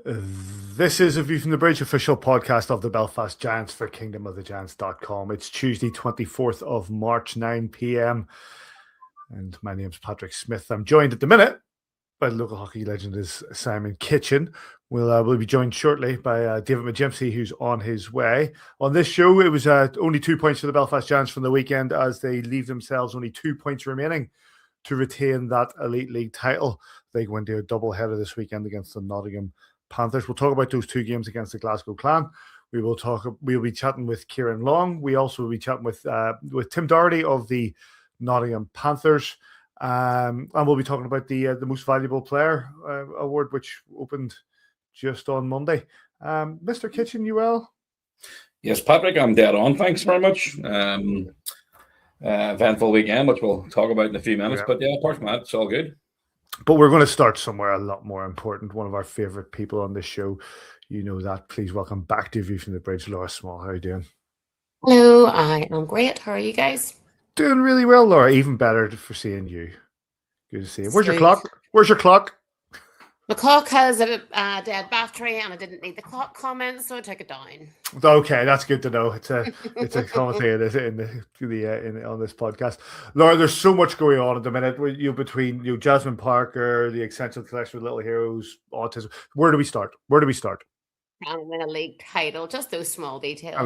This is a View from the Bridge official podcast of the Belfast Giants for kingdomofthegiants.com. It's Tuesday, 24th of March, 9 p.m. And my name's Patrick Smith. I'm joined at the minute by the local hockey legend is Simon Kitchen. We'll be joined shortly by David McGimpsey, who's on his way. On this show, it was only 2 points for the Belfast Giants from the weekend as they leave themselves only 2 points remaining to retain that Elite League title. They go into a doubleheader this weekend against the Nottingham Panthers. We'll talk about those two games against the Glasgow Clan. We'll be chatting with Kieran Long. We also will be chatting with Tim Doherty of the Nottingham Panthers. And we'll be talking about the Most Valuable Player award, which opened just on Monday. Mr. Kitchen, you well? Yes, Patrick, I'm dead on. Thanks very much. Eventful weekend, which we'll talk about in a few minutes. Yeah. But yeah, apart from that, it's all good. But we're going to start somewhere a lot more important. One of our favourite people on this show. You know that. Please welcome back to View from the Bridge, Laura Small. How are you doing? Hello, I am great. How are you guys? Doing really well, Laura. Even better for seeing you. Good to see you. Where's your clock? Where's your clock? The clock has a dead battery, and I didn't need the clock comment, so I took it down. Okay, that's good to know. It's a common thing on this podcast. Laura, there's so much going on at the minute. Between Jasmine Parker, the Essential Collection with Little Heroes, autism. Where do we start? And win a league title, just those small details.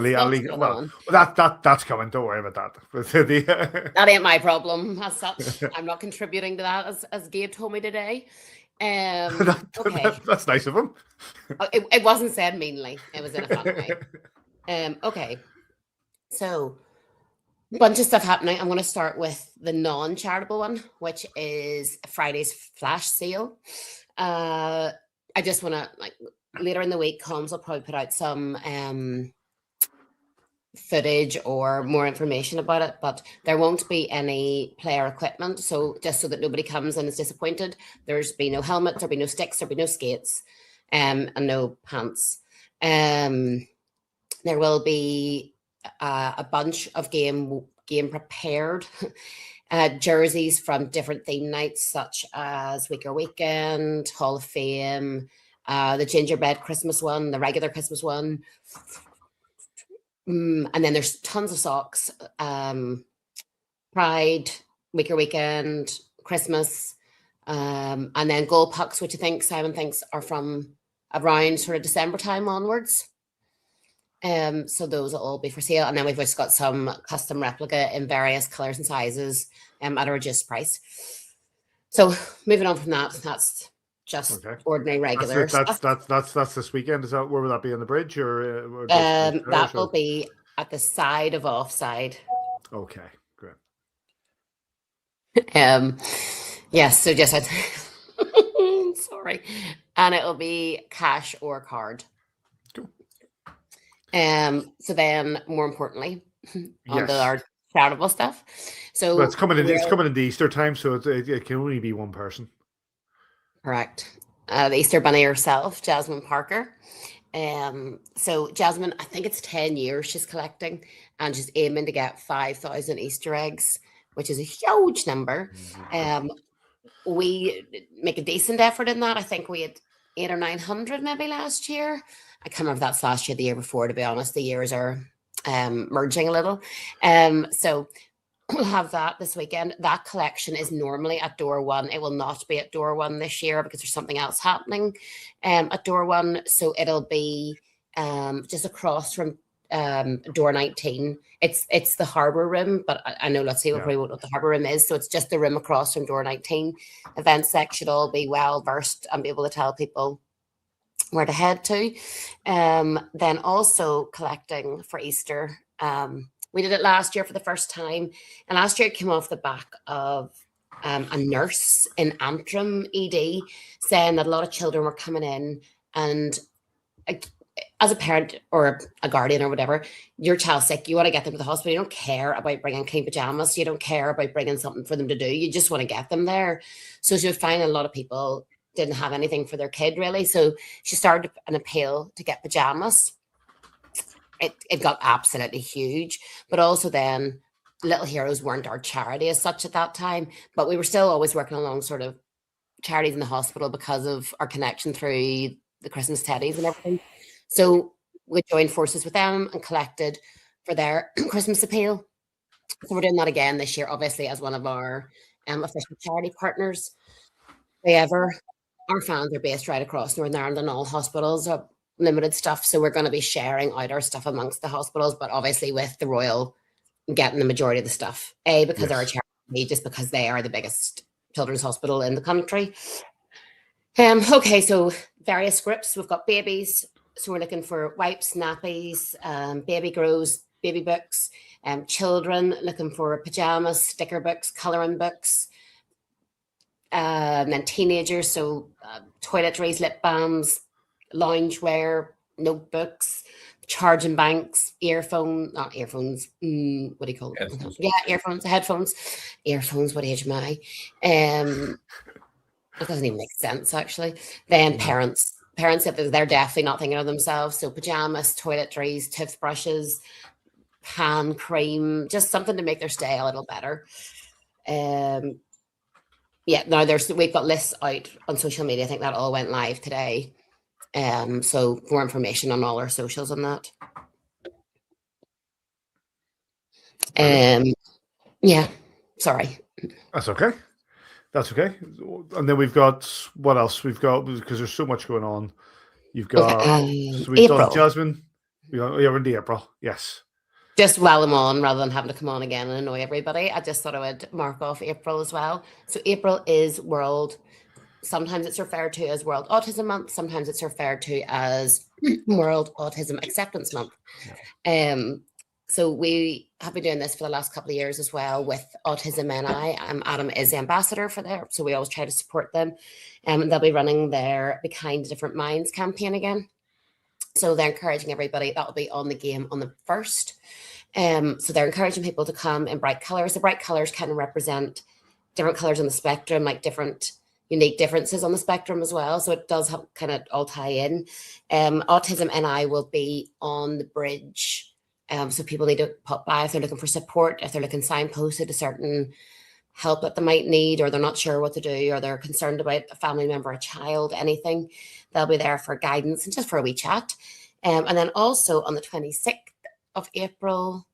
That's coming. Don't worry about that. That ain't my problem as such. I'm not contributing to that, as Gabe told me today. Okay. That's nice of him. It wasn't said meanly. It was in a fun way. Okay. So, a bunch of stuff happening. I'm going to start with the non-charitable one, which is Friday's flash sale. I just want to, later in the week, comms will probably put out some footage or more information about it, but there won't be any player equipment. So just so that nobody comes and is disappointed, there's be no helmet, there'll be no sticks, there'll be no skates, and no pants. There will be a bunch of game prepared jerseys from different theme nights, such as Weeker Weekend, Hall of Fame, the gingerbread Christmas one, the regular Christmas one. And then there's tons of socks, Pride, Weeker Weekend, Christmas, and then goal pucks, which Simon thinks are from around sort of December time onwards. So those will all be for sale. And then we've just got some custom replica in various colours and sizes at a reduced price. So moving on from that, that's just ordinary regular stuff. That's this weekend. Is that where will that be on the bridge or that will be at the side of Offside. Okay, great. Yes, so just sorry, and it'll be cash or card. Cool. So then, more importantly, on our charitable stuff. So it's coming in the Easter time, so it can only be one person. Correct. The Easter Bunny herself, Jasmine Parker. So Jasmine, I think it's 10 years she's collecting, and she's aiming to get 5,000 Easter eggs, which is a huge number. We make a decent effort in that. I think we had 800 or 900 maybe last year. I can't remember if that's last year, the year before, to be honest. The years are merging a little. So we'll have that this weekend. That collection is normally at door one. It will not be at door one this year because there's something else happening at door one. So it'll be just across from door 19. It's the Harbour Room, but I know lots of people probably won't know what the Harbour Room is. So it's just the room across from door 19. Event section will be well versed and be able to tell people where to head to. Then also collecting for Easter. We did it last year for the first time. And last year it came off the back of a nurse in Antrim ED saying that a lot of children were coming in, and as a parent or a guardian or whatever, your child's sick, you want to get them to the hospital. You don't care about bringing clean pajamas. You don't care about bringing something for them to do. You just want to get them there. So she would find a lot of people didn't have anything for their kid really. So she started an appeal to get pajamas. It got absolutely huge, but also then Little Heroes weren't our charity as such at that time, but we were still always working along sort of charities in the hospital because of our connection through the Christmas teddies and everything. So we joined forces with them and collected for their Christmas appeal. So we're doing that again this year, obviously, as one of our official charity partners. However, our fans are based right across Northern Ireland, and all hospitals are limited stuff. So we're going to be sharing out our stuff amongst the hospitals, but obviously with the Royal getting the majority of the stuff. Because they're a charity, just because they are the biggest children's hospital in the country. Okay, so various scripts. We've got babies. So we're looking for wipes, nappies, baby grows, baby books, children looking for pajamas, sticker books, colouring books, and then teenagers, so toiletries, lip balms, loungewear, notebooks, charging banks, not earphones, what do you call it? Headphones. Yeah, headphones. What age am I? It doesn't even make sense, actually. Then parents, they're definitely not thinking of themselves. So pajamas, toiletries, toothbrushes, hand cream, just something to make their stay a little better. Now we've got lists out on social media. I think that all went live today. So more information on all our socials on that. Sorry. That's okay. And then we've got, what else? We've got, because there's so much going on. You've got, so we've April. done Jasmine. You're in the April. Yes. Just while I'm on, rather than having to come on again and annoy everybody, I just thought I would mark off April as well. So April is sometimes it's referred to as World Autism Month. Sometimes it's referred to as World Autism Acceptance Month. So we have been doing this for the last couple of years as well with Autism NI. Adam is the ambassador for there, so we always try to support them. And they'll be running their Be Kind to Different Minds campaign again. So they're encouraging everybody. That will be on the game on the 1st. So they're encouraging people to come in bright colours. The bright colours kind of represent different colours on the spectrum, like different unique differences on the spectrum as well. So it does have kind of all tie in. Autism NI will be on the bridge. So people need to pop by if they're looking for support, if they're looking signposted to certain help that they might need, or they're not sure what to do, or they're concerned about a family member, a child, anything. They'll be there for guidance and just for a wee chat. And then also on the 26th of April,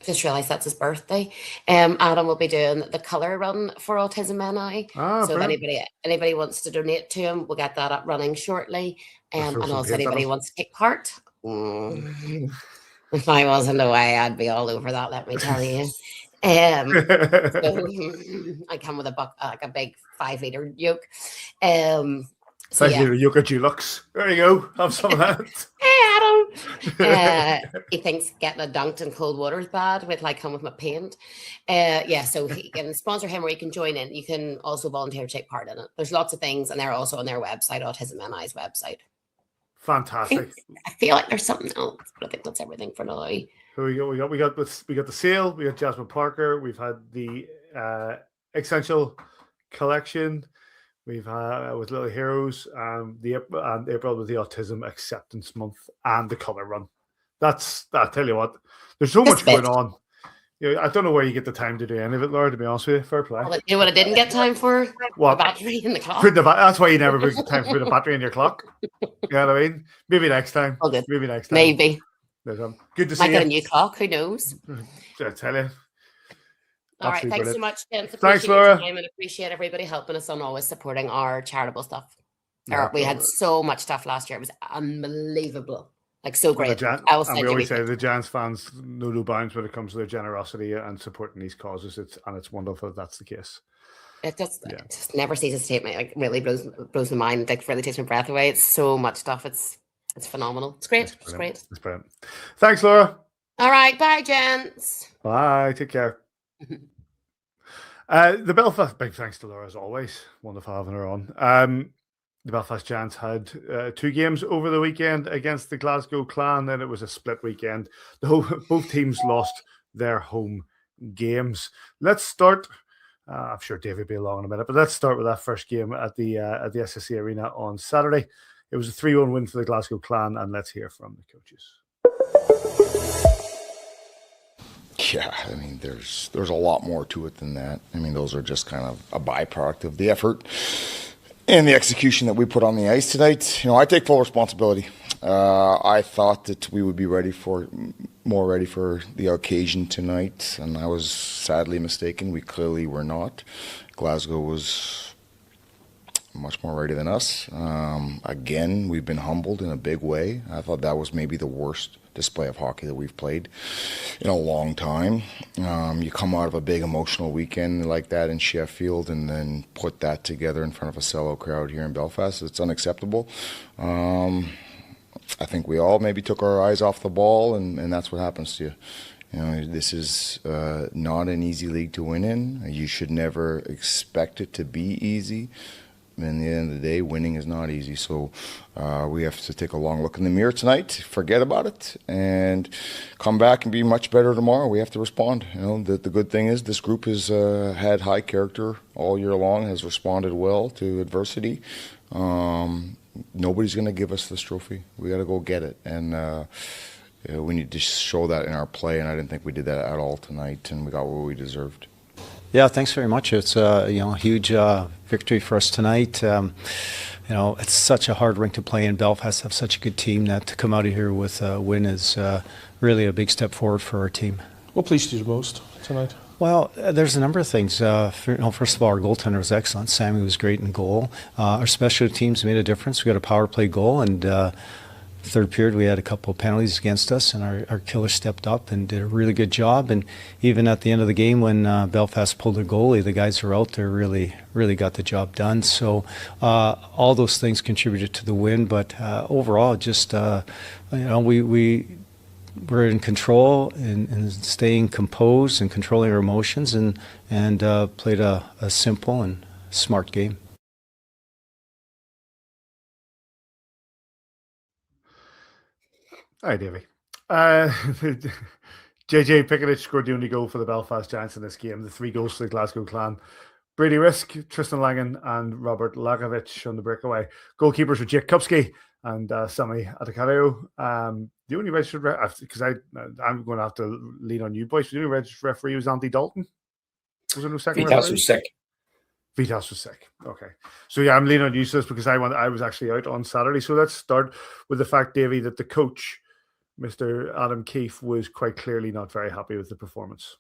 I just realised that's his birthday. Adam will be doing the colour run for Autism NI. So if anybody wants to donate to him, we'll get that up running shortly. And also anybody wants to take part. If I wasn't away, I'd be all over that, let me tell you. So I come with a big 5-litre yoke. 5-litre yoke of Dulux. There you go. Have some of that. Hey, Adam. He thinks getting it dunked in cold water is bad. Come with my paint. So he can sponsor him, or you can join in. You can also volunteer to take part in it. There's lots of things, and they're also on their website, Autism NI's website. Fantastic. I feel like there's something else, but I think that's everything for now. Here we go. We got the sale. We got Jasmine Parker. We've had the Essential Collection. We've had with Little Heroes, and April with the Autism Acceptance Month and the Colour Run. I tell you what, there's so much going on. I don't know where you get the time to do any of it, Laura, to be honest with you. Fair play. Well, you know what I didn't get time for? What? The battery in the clock. That's why you never put time for the battery in your clock. You know what I mean? Maybe next time. Oh, good. Maybe next time. Maybe. Good to see you. Might get a new clock. Who knows? I tell you. All right. Thanks so much, Tim. Thanks, Laura. And appreciate everybody helping us on always supporting our charitable stuff. Yeah, we had so much stuff last year. It was unbelievable. So great. We always say the Giants fans know no bounds when it comes to their generosity and supporting these causes. It's wonderful if that's the case. It just never ceases to take me. Really blows my mind. Really takes my breath away. It's so much stuff. It's phenomenal. It's great. It's great. It's brilliant. Thanks, Laura. All right. Bye, gents. Bye. Take care. The Belfast, big thanks to Laura as always. Wonderful having her on. The Belfast Giants had 2 games over the weekend against the Glasgow Clan, and it was a split weekend. Both teams lost their home games. Let's start. I'm sure Davy will be along in a minute, but let's start with that first game at the SSE Arena on Saturday. It was a 3-1 win for the Glasgow Clan, and let's hear from the coaches. Yeah, I mean, there's a lot more to it than that. I mean, those are just kind of a byproduct of the effort and the execution that we put on the ice tonight. I take full responsibility. I thought that we would be more ready for the occasion tonight, and I was sadly mistaken. We clearly were not. Glasgow was much more ready than us. Again, we've been humbled in a big way. I thought that was maybe the worst display of hockey that we've played in a long time. You come out of a big emotional weekend like that in Sheffield and then put that together in front of a sellout crowd here in Belfast. It's unacceptable. I think we all maybe took our eyes off the ball, and that's what happens to you. This is not an easy league to win in. You should never expect it to be easy. In the end of the day, winning is not easy. So we have to take a long look in the mirror tonight, forget about it, and come back and be much better tomorrow. We have to respond. The good thing is this group has had high character all year long, has responded well to adversity. Nobody's going to give us this trophy. We got to go get it, and we need to show that in our play. And I didn't think we did that at all tonight, and we got what we deserved. Yeah, thanks very much. It's a huge victory for us tonight. It's such a hard rink to play in Belfast. Have such a good team that to come out of here with a win is really a big step forward for our team. What pleased you the most tonight? Well, there's a number of things. First of all, our goaltender was excellent. Sammy was great in goal. Our special teams made a difference. We got a power play goal, and third period we had a couple of penalties against us, and our killer stepped up and did a really good job. And even at the end of the game when Belfast pulled their goalie, the guys who were out there really got the job done. So all those things contributed to the win. But overall, just we're in control and staying composed and controlling our emotions, and played a simple and smart game. Hi, Davy. JJ Pickett scored the only goal for the Belfast Giants in this game. The 3 goals for the Glasgow Clan. Brady Risk, Tristan Langan, and Robert Lagovich on the breakaway. Goalkeepers were Jake Kupski and Sami Atakario. The only registered because I'm going to have to lean on you boys. The only registered referee was Andy Dalton. Was there no second referee? Vitas was sick. Vitas was sick. Okay. So yeah, I'm leaning on you because I was actually out on Saturday. So let's start with the fact, Davy, that the coach, Mr. Adam Keefe, was quite clearly not very happy with the performance.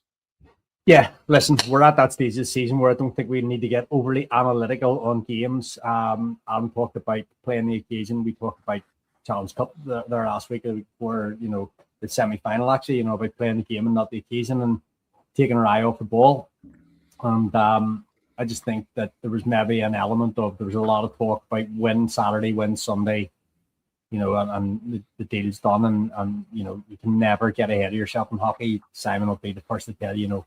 Yeah, listen, we're at that stage of the season where I don't think we need to get overly analytical on games. Adam talked about playing the occasion. We talked about Challenge Cup there last week, where the semi-final actually, about playing the game and not the occasion and taking our eye off the ball. And I just think that there was maybe an element of, there was a lot of talk about win Saturday, win Sunday, and the deal's done. And you can never get ahead of yourself in hockey. Simon will be the first to tell you,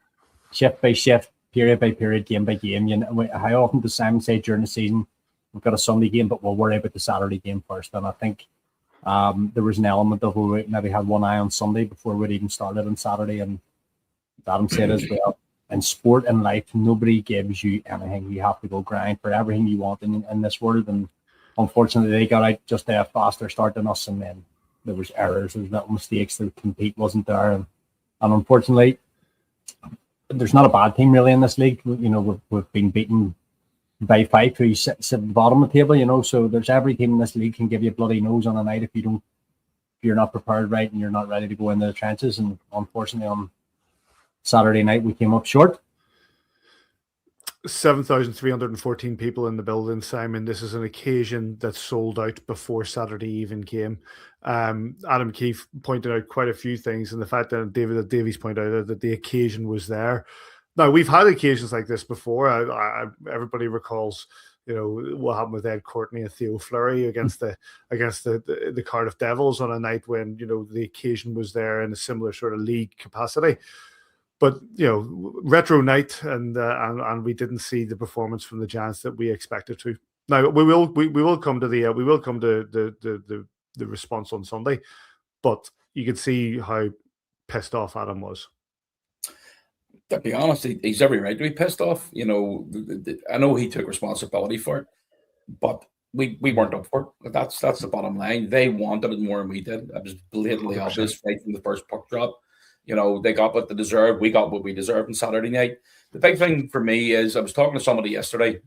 shift by shift, period by period, game by game. How often does Simon say during the season, we've got a Sunday game, but we'll worry about the Saturday game first? And I think there was an element of we maybe had one eye on Sunday before we'd even started on Saturday. And Adam said as well, in sport and life, nobody gives you anything. You have to go grind for everything you want in this world. And unfortunately, they got out just a faster start than us. And then there was errors, there was little mistakes. The compete wasn't there. And unfortunately, there's not a bad team really in this league. We've been beaten by 5 who sit at the bottom of the table, so there's every team in this league can give you a bloody nose on a night if you're not prepared right and you're not ready to go into the trenches. And unfortunately on Saturday night we came up short. 7,314 people in the building, Simon. This is an occasion that sold out before Saturday even came. Adam Keefe pointed out quite a few things, and the fact that Davies pointed out that the occasion was there. Now, we've had occasions like this before. Everybody recalls, what happened with Ed Courtney and Theo Fleury against the Cardiff Devils on a night when the occasion was there in a similar sort of league capacity. But retro night, and we didn't see the performance from the Giants that we expected to. Now we will come to the response on Sunday, but you could see how pissed off Adam was. To be honest, he's every right to be pissed off. I know he took responsibility for it, but we weren't up for it. That's the bottom line. They wanted it more than we did. It was blatantly obvious right from the first puck drop. They got what they deserved. We got what we deserved on Saturday night. The big thing for me is I was talking to somebody yesterday.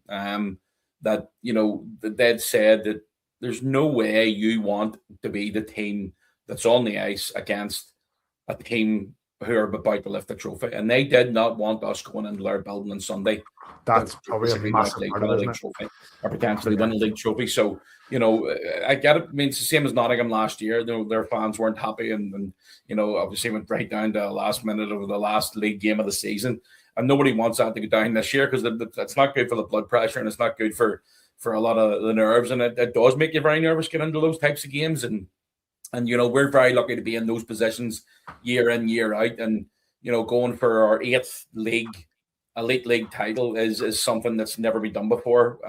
that, that they'd said that there's no way you want to be the team that's on the ice against a team who are about to lift the trophy. And they did not want us going into their building on Sunday. That's probably a massive part of it, trophy, or potentially win a league trophy. So, I get it. I mean, it's the same as Nottingham last year. Their fans weren't happy and obviously went right down to the last minute of the last league game of the season. And nobody wants that to go down this year because it's not good for the blood pressure and it's not good for a lot of the nerves. And it does make you very nervous getting into those types of games. And we're very lucky to be in those positions year in, year out. And, going for our 8th elite league title is something that's never been done before.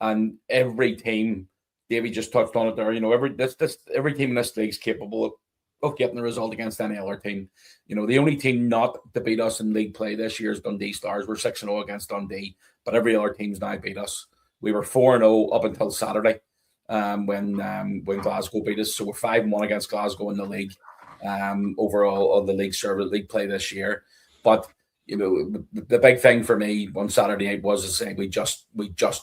And every team, Davey just touched on it there, every team in this league is capable of getting the result against any other team. The only team not to beat us in league play this year is Dundee Stars. We're 6-0 against Dundee, but every other team's now beat us. We were 4-0 up until Saturday. When Glasgow beat us. So we're 5-1 against Glasgow in the league overall of the league play this year. But the big thing for me on Saturday night was to say we just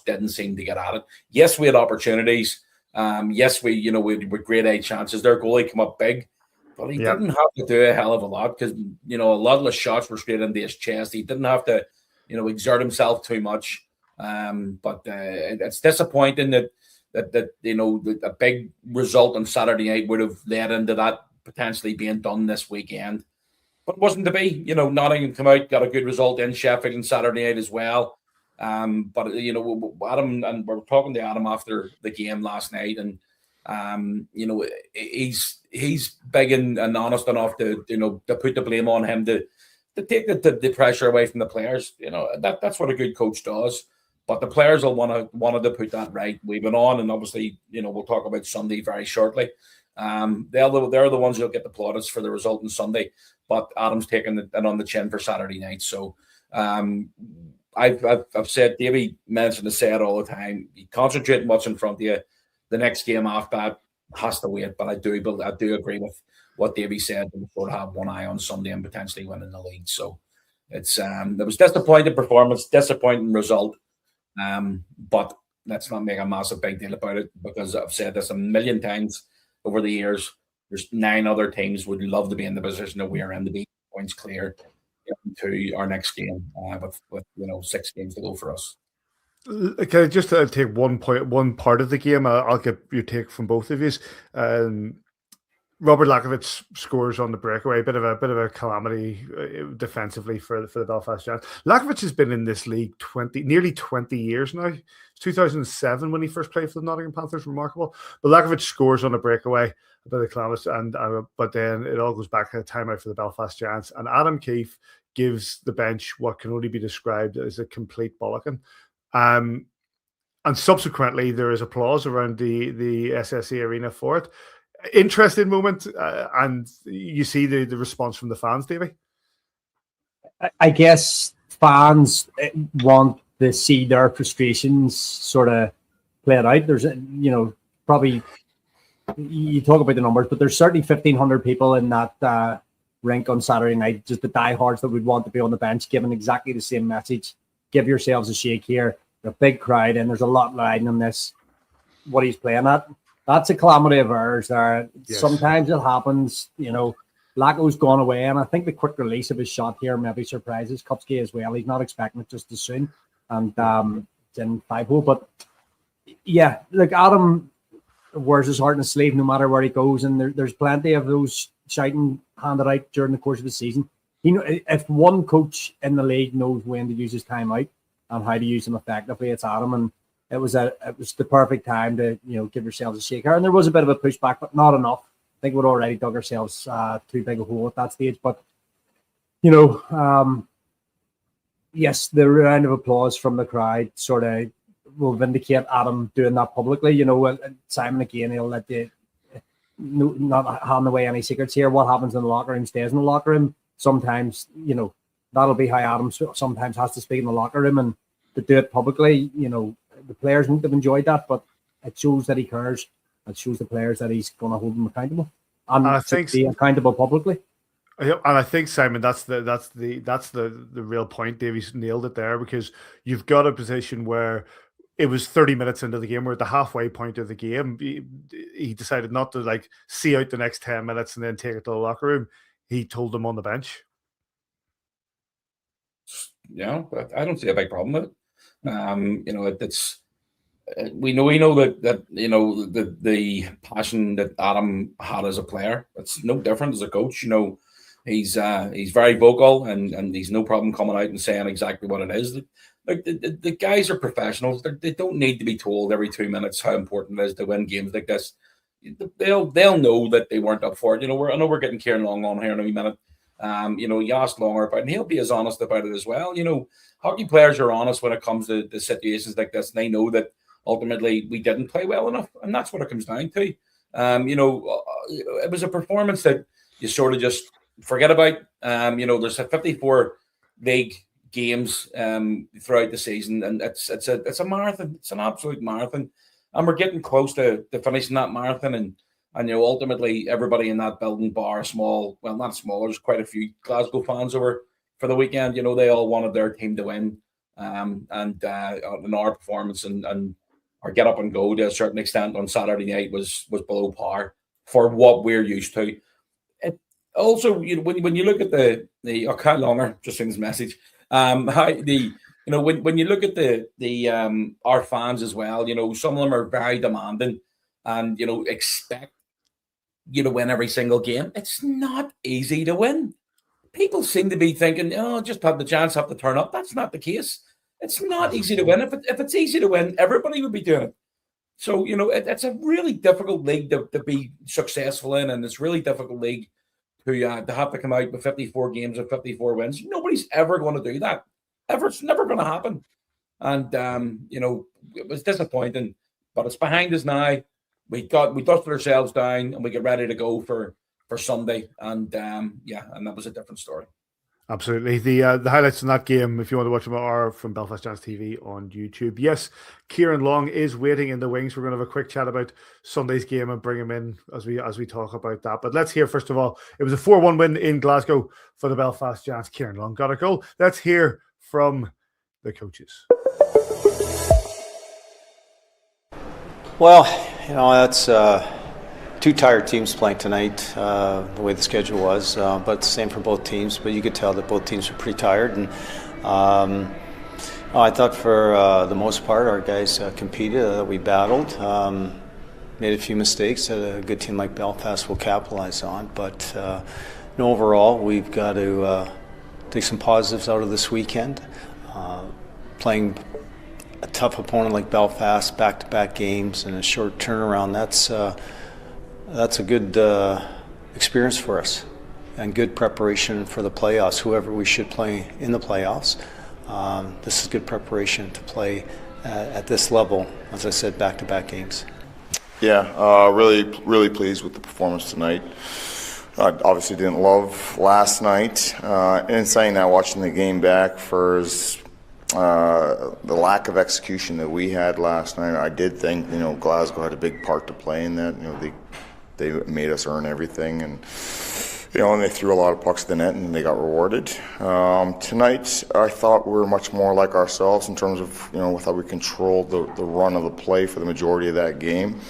didn't seem to get at it. Yes, we had opportunities. Yes, we with grade A chances. Their goalie came up big, but he didn't have to do a hell of a lot because a lot of the shots were straight into his chest. He didn't have to exert himself too much. But it's disappointing that a big result on Saturday night would have led into that potentially being done this weekend. But it wasn't to be. Nottingham come out, got a good result in Sheffield on Saturday night as well. But Adam, and we were talking to Adam after the game last night, and he's big and honest enough to put the blame on him to take the pressure away from the players. That's what a good coach does. But the players will wanted to put that right. We've been on, and obviously, we'll talk about Sunday very shortly. They're the ones who'll get the plaudits for the result on Sunday. But Adam's taking it on the chin for Saturday night. So I've said, Davey mentioned to say it all the time. You concentrate on what's in front of you. The next game after that has to wait. But I do agree with what Davey said. We sort of have one eye on Sunday and potentially winning the league. So it's there was disappointing performance, disappointing result. But let's not make a massive big deal about it because I've said this a million times over the years. There's 9 other teams would love to be in the position that we're in to be points clear to our next game with 6 games to go for us. Okay, just to take one part of the game, I'll get your take from both of you. Robert Lakovic scores on the breakaway, bit of a calamity defensively for the Belfast Giants. Lakovic has been in this league nearly 20 years now. It's 2007 when he first played for the Nottingham Panthers, remarkable. But Lakovic scores on a breakaway, a bit of calamity, but then it all goes back to a timeout for the Belfast Giants. And Adam Keefe gives the bench what can only be described as a complete bollocking. And subsequently, there is applause around the SSE Arena for it. Interesting moment, and you see the response from the fans, Davey. I guess fans want to see their frustrations sort of played out. There's, probably you talk about the numbers, but there's certainly 1,500 people in that rink on Saturday night, just the diehards that would want to be on the bench, giving exactly the same message. Give yourselves a shake here. A big crowd, and there's a lot riding on this. What he's playing at. That's a calamity of errors there. Yes. Sometimes it happens, Lako's gone away, and I think the quick release of his shot here maybe surprises Kupski as well. He's not expecting it just as soon, and it's in 5-hole. But yeah, look, Adam wears his heart in his sleeve no matter where he goes, and there's plenty of those shouting handed out during the course of the season. If one coach in the league knows when to use his time out and how to use them effectively, it's Adam. And it was the perfect time to give yourselves a shake here, and there was a bit of a pushback, but not enough. I think we'd already dug ourselves too big a hole at that stage. But yes, the round of applause from the crowd sort of will vindicate Adam doing that publicly. Simon again, he'll let you not hand away any secrets here. What happens in the locker room stays in the locker room. Sometimes that'll be how Adam sometimes has to speak in the locker room, and to do it publicly, the players won't have enjoyed that, but it shows that he cares. It shows the players that he's going to hold them accountable and I think be accountable publicly. And I think, Simon, that's the real point. Davies nailed it there, because you've got a position where it was 30 minutes into the game. We're at the halfway point of the game. He decided not to like see out the next 10 minutes and then take it to the locker room. He told them on the bench. Yeah, but I don't see a big problem with it. It's we know that the passion that Adam had as a player. It's no different as a coach. He's very vocal and he's no problem coming out and saying exactly what it is. Like the guys are professionals. They don't need to be told every 2 minutes how important it is to win games like this. They'll know that they weren't up for it. I know we're getting Kieran Long on here in a wee minute. You asked Longer about it, and he'll be as honest about it as well. Hockey players are honest when it comes to the situations like this, and they know that ultimately we didn't play well enough, and that's what it comes down to. It was a performance that you sort of just forget about. There's 54 league games throughout the season, and it's a marathon. It's an absolute marathon, and we're getting close to finishing that marathon. And ultimately everybody in that building, bar small, well, not small, there's quite a few Glasgow fans over for the weekend. They all wanted their team to win, and our performance and our get up and go to a certain extent on Saturday night was below par for what we're used to. Also, when you look at the Kyle Longer just sent his message, when you look at the our fans as well, some of them are very demanding and expect you to win every single game. It's not easy to win. People seem to be thinking, just have the chance, have to turn up. That's not the case. It's not easy to win. If it's easy to win, everybody would be doing it. So it's a really difficult league to be successful in, and it's really difficult league to have to come out with 54 games and 54 wins. Nobody's ever going to do that. Ever. It's never going to happen. And it was disappointing, but it's behind us now. We dusted ourselves down and we get ready to go for Sunday. And and that was a different story. Absolutely. The highlights from that game, if you want to watch them, are from Belfast Giants TV on YouTube. Yes, Kieran Long is waiting in the wings. We're going to have a quick chat about Sunday's game and bring him in as we talk about that. But let's hear, first of all, it was a 4-1 win in Glasgow for the Belfast Giants. Ciaran Long got a goal. Let's hear from the coaches. Well, that's two tired teams playing tonight, the way the schedule was, but it's the same for both teams. But you could tell that both teams were pretty tired. And I thought for the most part our guys competed, we battled, made a few mistakes that a good team like Belfast will capitalize on. But overall, we've got to take some positives out of this weekend. Playing a tough opponent like Belfast, back-to-back games and a short turnaround, that's a good experience for us and good preparation for the playoffs, whoever we should play in the playoffs. This is good preparation to play at this level, as I said, back-to-back games. Yeah, really pleased with the performance tonight. I obviously didn't love last night. In saying that, watching the game back the lack of execution that we had last night, I did think Glasgow had a big part to play in that. They made us earn everything, and and they threw a lot of pucks to the net, and they got rewarded. Tonight, I thought we were much more like ourselves in terms of how we controlled the run of the play for the majority of that game.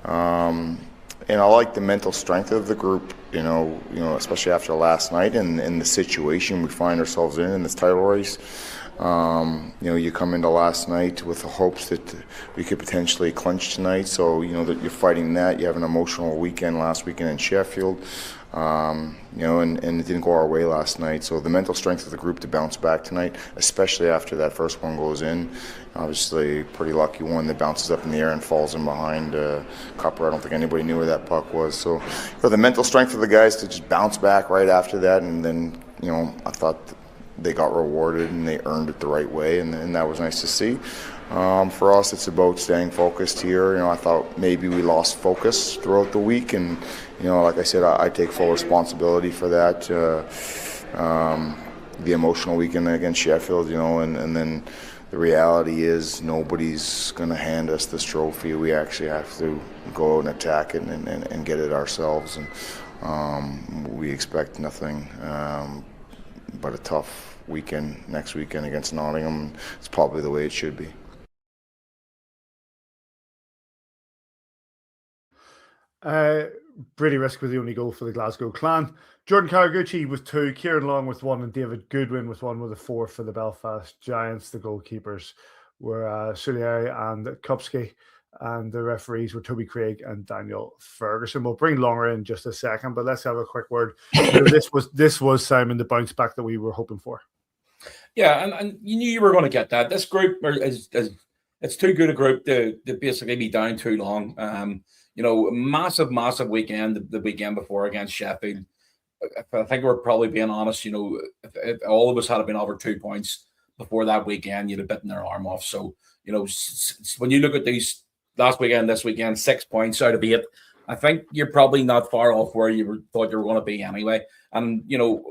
And I like the mental strength of the group. Especially after last night and the situation we find ourselves in this title race. You come into last night with the hopes that we could potentially clinch tonight. So, that you're fighting that. You have an emotional weekend last weekend in Sheffield, and it didn't go our way last night. So the mental strength of the group to bounce back tonight, especially after that first one goes in. Obviously, pretty lucky one that bounces up in the air and falls in behind Carpe. I don't think anybody knew where that puck was. So the mental strength of the guys to just bounce back right after that, and then, I thought they got rewarded and they earned it the right way, and that was nice to see. For us, it's about staying focused here. I thought maybe we lost focus throughout the week, and like I said, I take full responsibility for that. The emotional weekend against Sheffield, and then the reality is nobody's going to hand us this trophy. We actually have to go and attack it and get it ourselves, and we expect nothing but a tough weekend next weekend against Nottingham. It's probably the way it should be. Brady Risk with the only goal for the Glasgow Clan. Jordan Karaguchi with 2, Kieran Long with 1, and David Goodwin with 1 with a 4 for the Belfast Giants. The goalkeepers were Sulieri and Kupski, and the referees were Toby Craig and Daniel Ferguson. We'll bring Longer in just a second, but let's have a quick word. This was Simon, the bounce back that we were hoping for. Yeah, and you knew you were going to get that. This group is it's too good a group to basically be down too long. Massive weekend the weekend before against Sheffield. I think we're probably being honest. If all of us had been over 2 points before that weekend, you'd have bitten their arm off. So when you look at these last weekend, this weekend, 6 points out of 8, I think you're probably not far off where you thought you were going to be anyway. And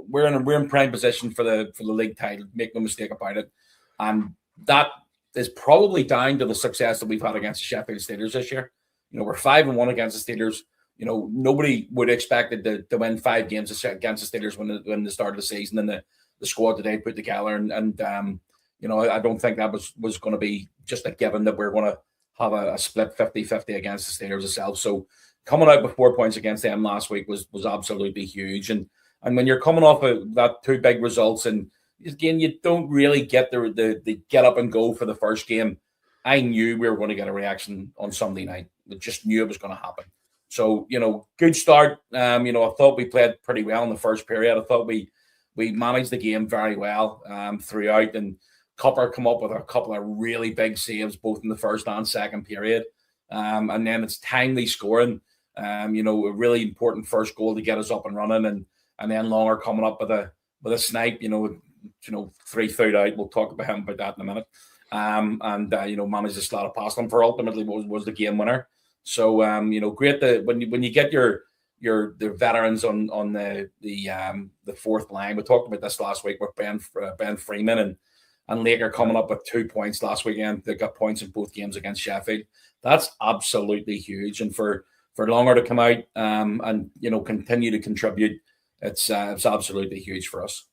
we're in prime position for the league title. Make no mistake about it. And that is probably down to the success that we've had against the Sheffield Steelers this year. We're 5-1 against the Steelers. Nobody would expect it to win 5 games against the Steelers when the start of the season and the squad that they put together. And I don't think that was going to be just a given that we're going to have a split 50-50 against the Steelers itself. So coming out with 4 points against them last week was absolutely huge. And when you're coming off of that 2 big results, and again, you don't really get the get up and go for the first game. I knew we were going to get a reaction on Sunday night. I just knew it was going to happen. So, good start. I thought we played pretty well in the first period. I thought we managed the game very well throughout. And Carpe come up with a couple of really big saves, both in the first and second period. And then it's timely scoring. A really important first goal to get us up and running. And then Longer coming up with a snipe, 3 foot out. We'll talk about him about that in a minute. Managed to slot it past them for ultimately was the game winner. So great that when you get your veterans on the fourth line. We talked about this last week with Ben Freeman and Laker coming up with 2 points last weekend. They got points in both games against Sheffield. That's absolutely huge. And for Longer to come out and continue to contribute, it's absolutely huge for us.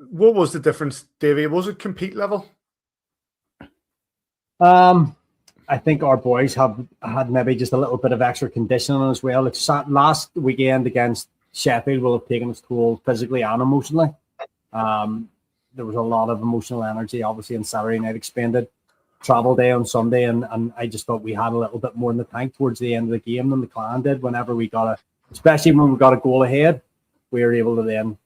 What was the difference, Davy? Was it compete level? I think our boys have had maybe just a little bit of extra conditioning as well. Last weekend against Sheffield will have taken its toll physically and emotionally. There was a lot of emotional energy, obviously, on Saturday night expended. Travel day on Sunday, and I just thought we had a little bit more in the tank towards the end of the game than the Clan did. Whenever we especially when we got a goal ahead, we were able to then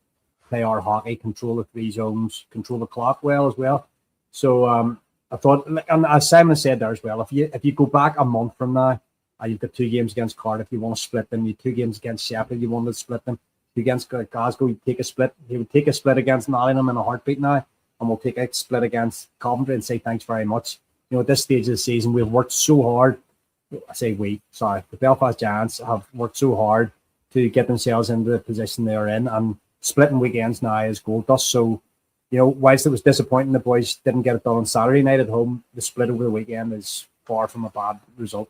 play our hockey, control the 3 zones, control the clock well as well. So I thought, and as Simon said there as well, if you go back a month from now, you've got 2 games against Cardiff, you want to split them. You 2 games against Sheffield, you want to split them. Against Glasgow, you take a split. He would take a split against Nottingham in a heartbeat now, and we'll take a split against Coventry and say thanks very much. At this stage of the season, we've worked so hard. The Belfast Giants have worked so hard to get themselves into the position they are in, and splitting weekends now is gold dust. So, whilst it was disappointing the boys didn't get it done on Saturday night at home, the split over the weekend is far from a bad result.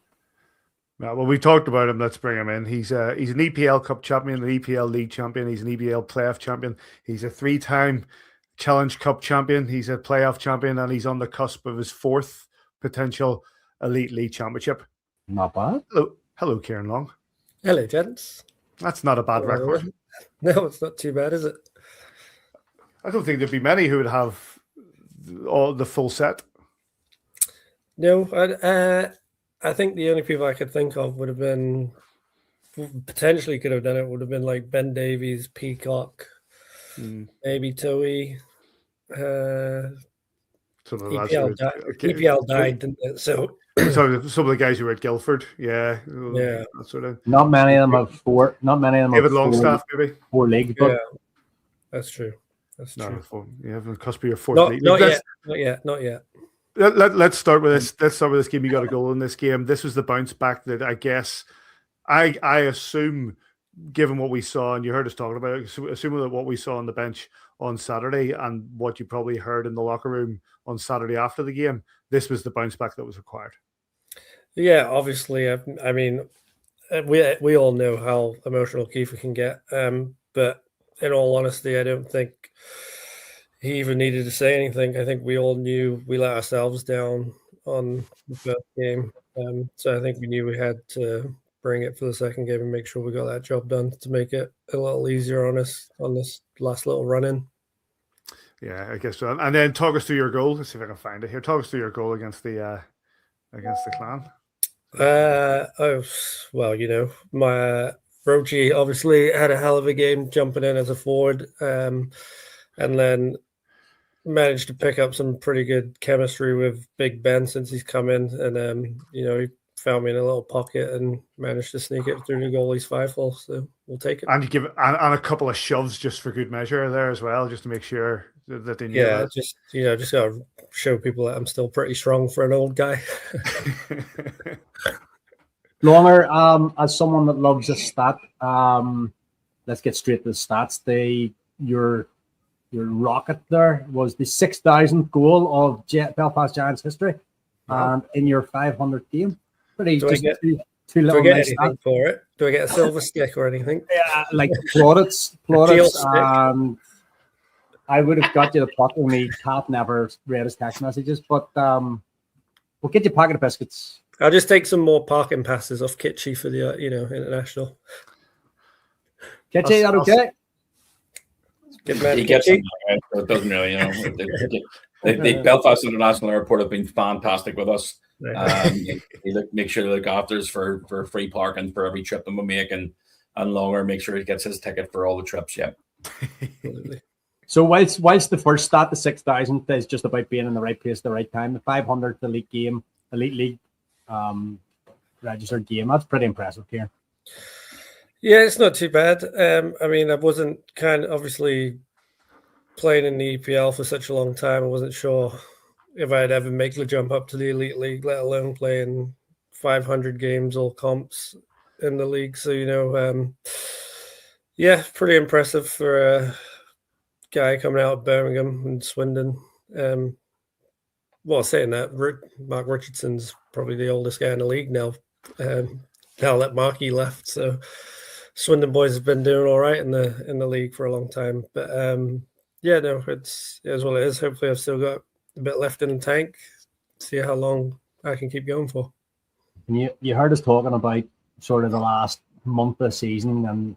Yeah, well, we talked about him. Let's bring him in. He's an EPL Cup champion, an EPL League champion. He's an EPL playoff champion. He's a 3-time Challenge Cup champion. He's a playoff champion, and he's on the cusp of his 4th potential Elite League championship. Not bad. Hello, Kieran Long. Hello, gents. That's not a bad record. No, it's not too bad, is it? I don't think there'd be many who would have all the full set. No, I think the only people I could think of would have been potentially could have done it would have been like Ben Davies, Peacock, maybe Toey. EPL died, didn't it? So some of the guys who were at Guildford, yeah. That sort of. Not many of them have 4. Not many of them. David Longstaff, maybe 4 leagues. Yeah, that's true. That's true. You have the cusp of your 4th league. Not yet. Let's start with this. Let's start with this game. You got a goal in this game. This was the bounce back that I guess I assume, given what we saw, and you heard us talking about it, assuming that what we saw on the bench on Saturday and what you probably heard in the locker room on Saturday after the game, this was the bounce back that was required. Yeah, obviously. I mean, we all know how emotional Kiefer can get. But in all honesty, I don't think he even needed to say anything. I think we all knew we let ourselves down on the first game. So I think we knew we had to bring it for the second game and make sure we got that job done to make it a little easier on us on this last little run in. Yeah, I guess so. And then talk us through your goal. Let's see if I can find it here. Talk us through your goal against the Clan. Well, my Rochi obviously had a hell of a game jumping in as a forward, and then managed to pick up some pretty good chemistry with Big Ben since he's come in, and he found me in a little pocket and managed to sneak it through the goalie's 5-hole. So we'll take it. And you give it and a couple of shoves just for good measure there as well, just to make sure that they knew. Yeah, that. just gotta show people that I'm still pretty strong for an old guy. Longer, as someone that loves a stat, let's get straight to the stats. Your rocket there was the 6,000th goal of Belfast Giants history, and in your 500th game. Pretty Do I get nice anything for it? Do I get a silver stick or anything? Yeah, like plaudits. I would have got you the puck, only Cap never read his text messages, but we'll get you a packet of biscuits. I'll just take some more parking passes off Kitchie for the international. Kitchie, that okay? He gets it, so it doesn't really, the Belfast International Airport have been fantastic with us. They make sure they look after us for free parking for every trip that we make, and Longer make sure he gets his ticket for all the trips. Yeah. So whilst the first stat, the 6,000th, is just about being in the right place at the right time, the 500th elite league registered game, that's pretty impressive here. Yeah, it's not too bad. I wasn't obviously playing in the EPL for such a long time. I wasn't sure if I'd ever make the jump up to the elite league, let alone playing 500 games, all comps in the league. So, pretty impressive for a guy coming out of Birmingham and Swindon. Saying that, Mark Richardson's probably the oldest guy in the league now. Now that Marky left, so Swindon boys have been doing all right in the league for a long time. But it's what it is. Hopefully, I've still got a bit left in the tank. See how long I can keep going for. And you heard us talking about sort of the last month of the season, and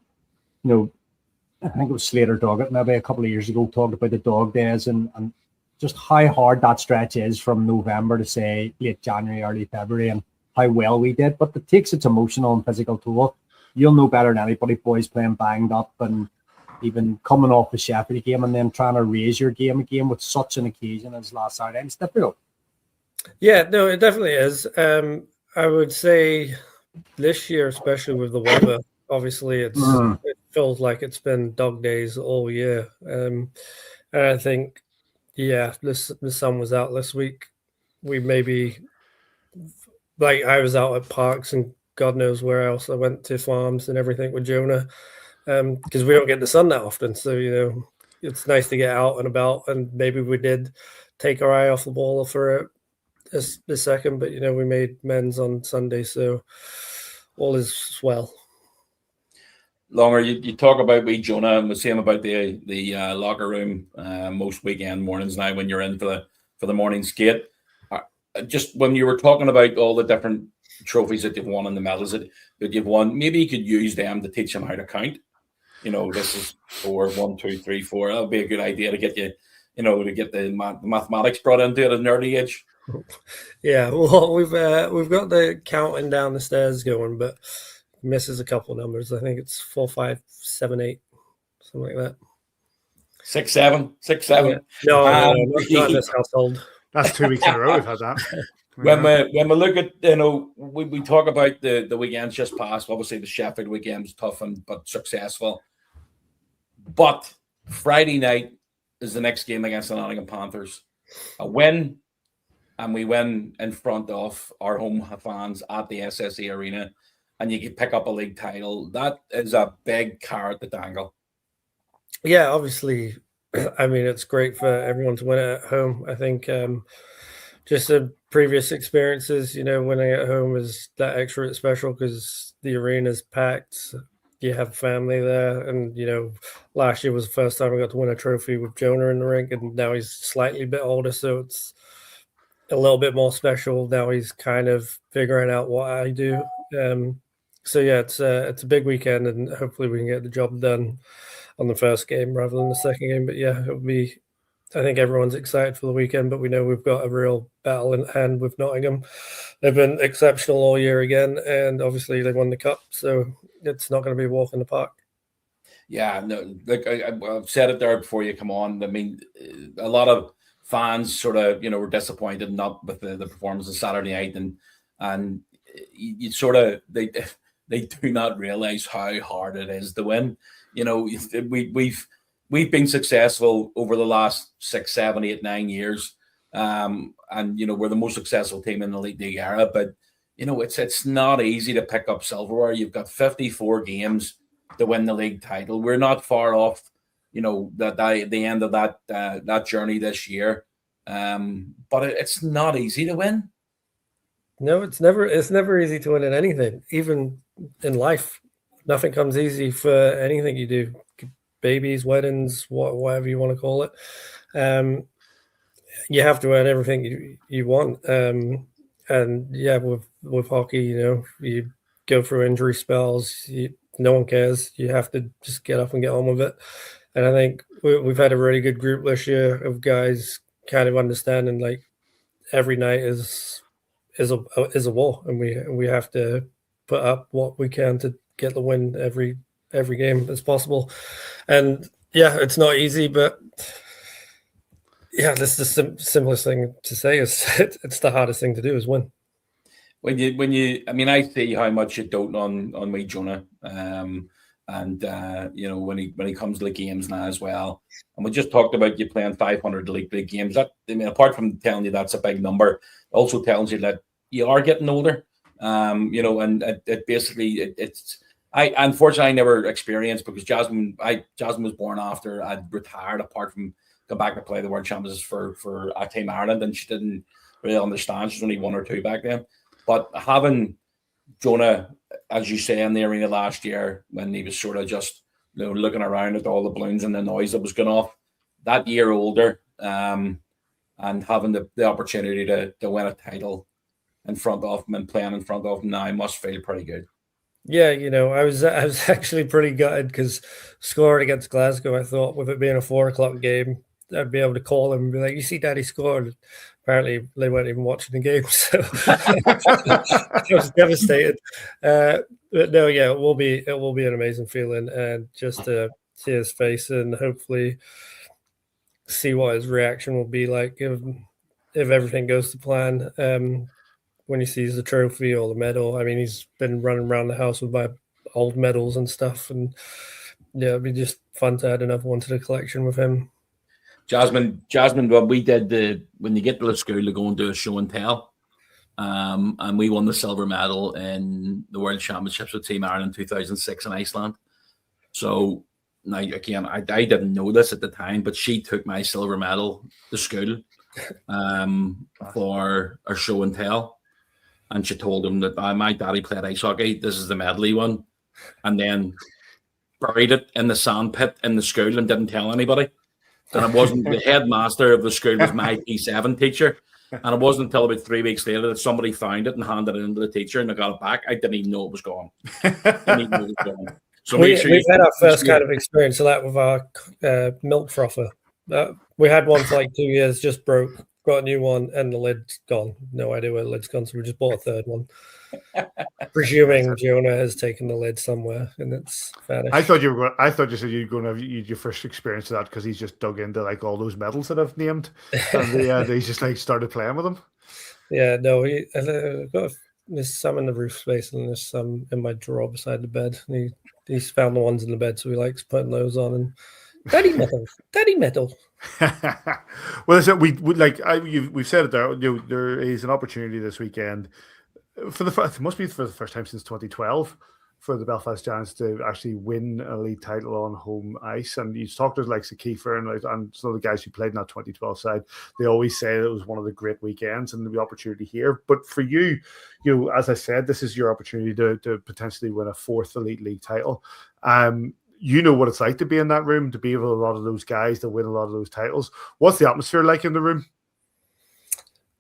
I think it was Slater Doggett maybe a couple of years ago talked about the dog days and just how hard that stretch is from November to say late January, early February, and how well we did. But it takes its emotional and physical toll. You'll know better than anybody, boys playing banged up and even coming off the Sheffield game and then trying to raise your game again with such an occasion as last Saturday. It's difficult. Yeah, no, it definitely is. I would say this year, especially with the weather, obviously it feels like it's been dog days all year. And I think, the sun was out this week. We maybe, I was out at parks and God knows where else. I went to farms and everything with Jonah because we don't get the sun that often. So, it's nice to get out and about, and maybe we did take our eye off the ball for a second, but, we made men's on Sunday, so all is well. Longer, you talk about Jonah, and the same about the locker room most weekend mornings now when you're in for the morning skate. Just when you were talking about all the different trophies that you've won and the medals that you've won, maybe you could use them to teach them how to count. This is 4, 1, 2, 3, 4. That would be a good idea to get you, to get the mathematics brought into it at an early age. Yeah, well, we've got the counting down the stairs going, but misses a couple numbers. I think it's 4, 5, 7, 8, something like that. 6, 7, 6, 7. Yeah. No, not in this household. That's 2 weeks in a row we've had that. When we look at, we talk about the weekends just past. Obviously, the Sheffield weekend was tough but successful. But Friday night is the next game against the Nottingham Panthers. A win, and we win in front of our home fans at the SSE Arena, and you can pick up a league title. That is a big carrot to dangle. Yeah, obviously, it's great for everyone to win it at home. I think just the previous experiences, winning at home is that extra special because the arena's packed. You have family there, and last year was the first time I got to win a trophy with Jonah in the rink, and now he's slightly a bit older, so it's a little bit more special. Now he's kind of figuring out what I do. yeah, it's a big weekend, and hopefully we can get the job done on the first game rather than the second game. But yeah, it'll be. I think everyone's excited for the weekend, but we know we've got a real battle in hand with Nottingham. They've been exceptional all year again, and obviously they won the cup, so it's not going to be a walk in the park. Yeah, no, like I've said it there before you come on. I mean, a lot of fans sort of, were disappointed not with the performance on Saturday night, and you sort of they do not realize how hard it is to win. We've been successful over the last 6, 7, 8, 9 years, and we're the most successful team in the league era. But it's not easy to pick up silverware. You've got 54 games to win the league title. We're not far off, the end of that journey this year. But it's not easy to win. No, it's never easy to win in anything, even in life. Nothing comes easy for anything you do. Babies, weddings, whatever you want to call it. You have to earn everything you want. And yeah, with hockey, you go through injury spells. No one cares. You have to just get up and get on with it. And I think we've had a really good group this year of guys kind of understanding like every night is a war, and we have to put up what we can to get the win every game as possible. And yeah, it's not easy, but yeah, that's the simplest thing to say is it's the hardest thing to do is win. When you, I mean, I see how much you dote on me, Jonah, and when he comes to the games now as well. And we just talked about you playing 500 league games. That, I mean, apart from telling you that's a big number, also tells you that you are getting older. And it basically it's. Unfortunately I never experienced, because Jasmine was born after I'd retired, apart from go back to play the World Championships for Team Ireland, and she didn't really understand. She was only 1 or 2 back then. But having Jonah, as you say, in the arena last year, when he was sort of just looking around at all the balloons and the noise that was going off, that year older, and having the opportunity to win a title in front of him and playing in front of him now must feel pretty good. Yeah, I was actually pretty gutted because scoring against Glasgow, I thought with it being a 4:00 game, I'd be able to call him and be like, "You see, Daddy scored." Apparently, they weren't even watching the game, so I was devastated. But no, yeah, it will be an amazing feeling, and just to see his face and hopefully see what his reaction will be like if everything goes to plan. When he sees the trophy or the medal. I mean, he's been running around the house with my old medals and stuff, and yeah, it'd be just fun to add another one to the collection with him. Jasmine, what we did when you get to the school to go and do a show and tell, and we won the silver medal in the World Championships with Team Ireland 2006 in Iceland. So now again, I didn't know this at the time, but she took my silver medal to school for a show and tell. And she told him that my daddy played ice hockey. This is the medley one. And then buried it in the sand pit in the school and didn't tell anybody. And it wasn't the headmaster of the school was my P7 teacher. And it wasn't until about 3 weeks later that somebody found it and handed it into the teacher and I got it back. I didn't even know it was gone. So we've had our first kind of experience of that with our milk frother. We had one for like 2 years, just broke. Got a new one and the lid's gone. No idea where the lid's gone, so we just bought a third one. Presuming Jonah has taken the lid somewhere and it's vanished. I thought you said you were going to have your first experience of that because he's just dug into like all those medals that I've named, and they just like started playing with them. Yeah, no, there's some in the roof space and there's some in my drawer beside the bed. And he's found the ones in the bed, so he likes putting those on. And daddy medal. Well, listen, we've said it there. There is an opportunity this weekend it must be for the first time since 2012 for the Belfast Giants to actually win a league title on home ice. And you talked to like Kiefer and some of the guys who played in that 2012 side. They always say it was one of the great weekends and the opportunity here. But for you, as I said, this is your opportunity to potentially win a 4th elite league title. You know what it's like to be in that room, to be with a lot of those guys, to win a lot of those titles. What's the atmosphere like in the room?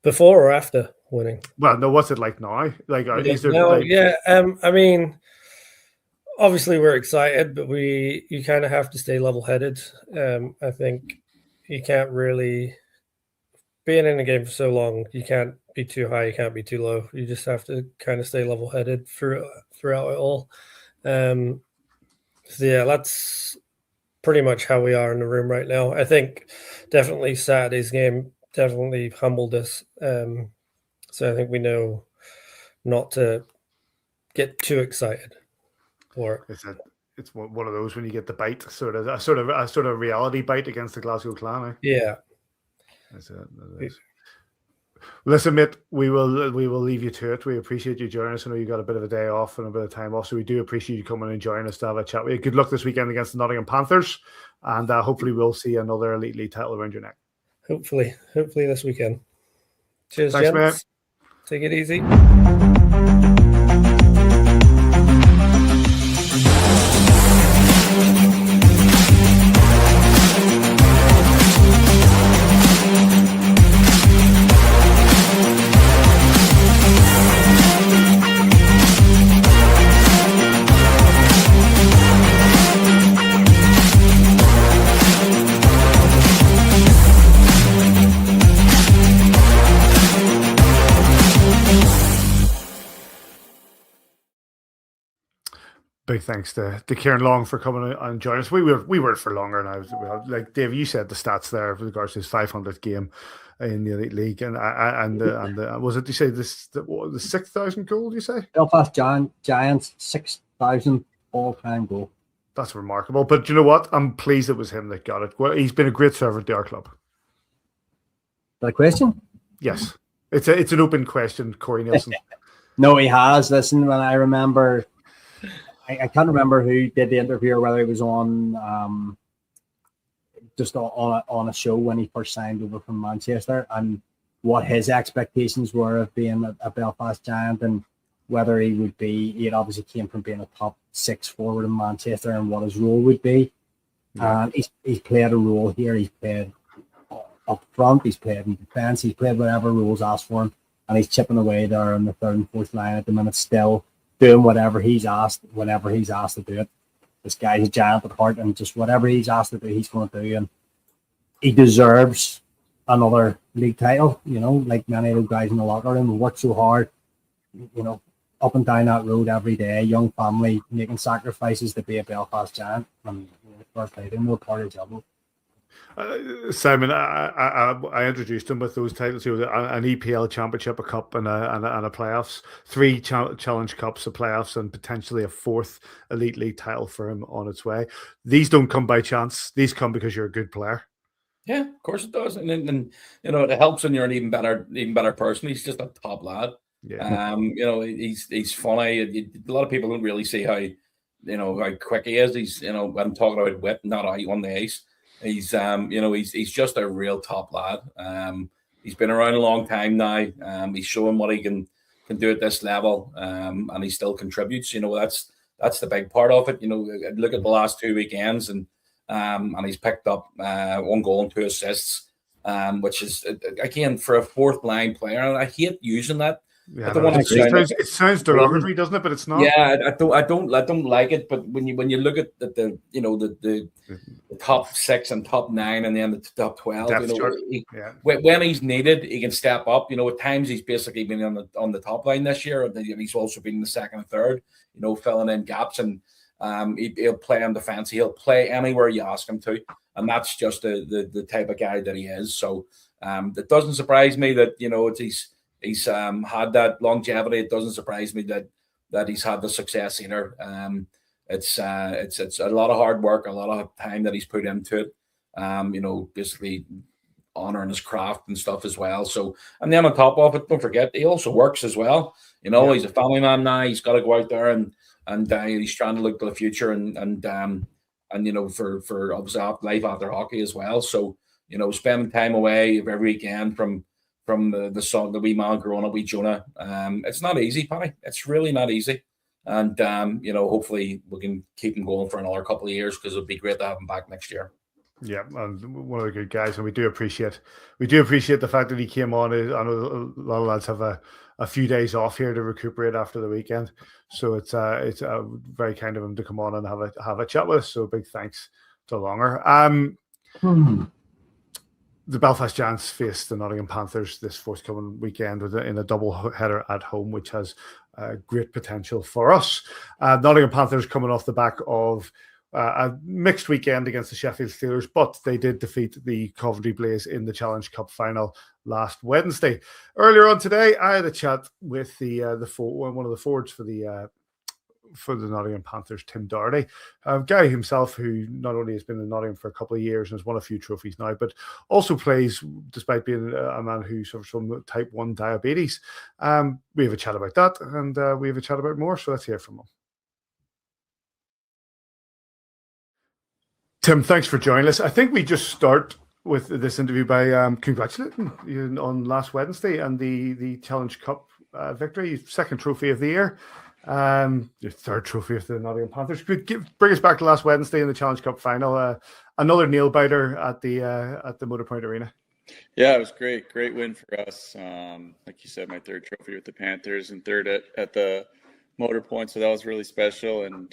Before or after winning? Well, no, what's it like now? Like, is there no, like... yeah. I mean, obviously we're excited, but you kind of have to stay level-headed. I think you can't really, being in a game for so long, you can't be too high, you can't be too low. You just have to kind of stay level-headed throughout it all. So yeah, that's pretty much how we are in the room right now. I think definitely Saturday's game definitely humbled us. So I think we know not to get too excited for it. It's one of those when you get the bite, sort of reality bite against the Glasgow Clan. Eh? Yeah. That's it. Listen, mate, we will leave you to it. We appreciate you joining us. I know you got a bit of a day off and a bit of time off, so we do appreciate you coming and joining us to have a chat with you. Good luck this weekend against the Nottingham Panthers, and hopefully we'll see another Elite League title around your neck. Hopefully this weekend. Cheers, thanks, gents. Mate. Take it easy. Big thanks to Kieran Long for coming and joining us. We were for longer now. Like Dave, you said the stats there with regards to his 500th game in the Elite League, and was it, you say the 6,000 goal? You say Belfast Giants 6,000 all-time goal. That's remarkable. But you know what? I'm pleased it was him that got it. Well, he's been a great servant to our club. That a question? Yes, it's an open question, Corey Nielsen. No, he has. Listen, when I remember. I can't remember who did the interview or whether it was on just on a show when he first signed over from Manchester, and what his expectations were of being a Belfast Giant, and whether he would be. He had obviously came from being a top 6 forward in Manchester, and what his role would be. Yeah. And he's played a role here. He's played up front. He's played in defence. He's played whatever roles asked for him, and he's chipping away there on the 3rd and 4th line at the minute still. Doing whatever he's asked, whenever he's asked to do it. This guy's a giant at heart, and just whatever he's asked to do, he's going to do. And he deserves another league title, like many of the guys in the locker room who work so hard, up and down that road every day, young family, making sacrifices to be a Belfast Giant. And first play, we're part of the job. Simon, I introduced him with those titles. An EPL Championship, a cup, and a playoffs. 3 Challenge Cups, a playoffs, and potentially a 4th Elite League title for him on its way. These don't come by chance. These come because you're a good player. Yeah, of course it does, and it helps when you're an even better person. He's just a top lad. Yeah. He's funny. A lot of people don't really see how quick he is. He's I'm talking about wit, not out on the ice. He's he's just a real top lad. He's been around a long time now. He's showing what he can do at this level, and he still contributes. That's the big part of it. Look at the last 2 weekends, and he's picked up 1 goal and 2 assists, which is again for a 4th line player. And I hate using that. Yeah, it sounds derogatory, doesn't it? But it's not. Yeah, I don't like it. But when you look at the top 6 and top 9, and then the top 12, when he's needed, he can step up. At times he's basically been on the top line this year. He's also been in the 2nd and 3rd, filling in gaps, and he'll play on defense. He'll play anywhere you ask him to, and that's just the type of guy that he is. So it doesn't surprise me that he's had that longevity. It doesn't surprise me that he's had the success either. It's a lot of hard work, a lot of time that he's put into it. Basically honoring his craft and stuff as well. So, and then on top of it, don't forget he also works as well. He's a family man now. He's got to go out there and he's trying to look to the future and for obviously life after hockey as well. So spending time away every weekend from the son, the wee man growing up with Jonah. It's not easy, Paddy. It's really not easy. And, hopefully we can keep him going for another couple of years, because it'd be great to have him back next year. Yeah, and one of the good guys, and we do appreciate the fact that he came on. I know a lot of lads have a a few days off here to recuperate after the weekend. So it's very kind of him to come on and have a chat with us. So big thanks to Longer. The Belfast Giants face the Nottingham Panthers this forthcoming weekend in a double header at home, which has great potential for us. Nottingham Panthers coming off the back of a mixed weekend against the Sheffield Steelers, but they did defeat the Coventry Blaze in the Challenge Cup final last Wednesday. Earlier on today, I had a chat with one of the forwards for the Nottingham Panthers, Tim Doherty, a guy himself who not only has been in Nottingham for a couple of years and has won a few trophies now, but also plays despite being a man who suffers from type 1 diabetes. We have a chat about that, and we have a chat about more, so let's hear from him. Tim, thanks for joining us. I think we just start with this interview by congratulating you on last Wednesday and the Challenge Cup victory, second trophy of the year. Your third trophy of the Nottingham Panthers. Bring us back to last Wednesday in the Challenge Cup final. Another nail biter at the Motorpoint Arena. Yeah, it was great win for us. Like you said, my third trophy with the Panthers and third at the Motorpoint, so that was really special. And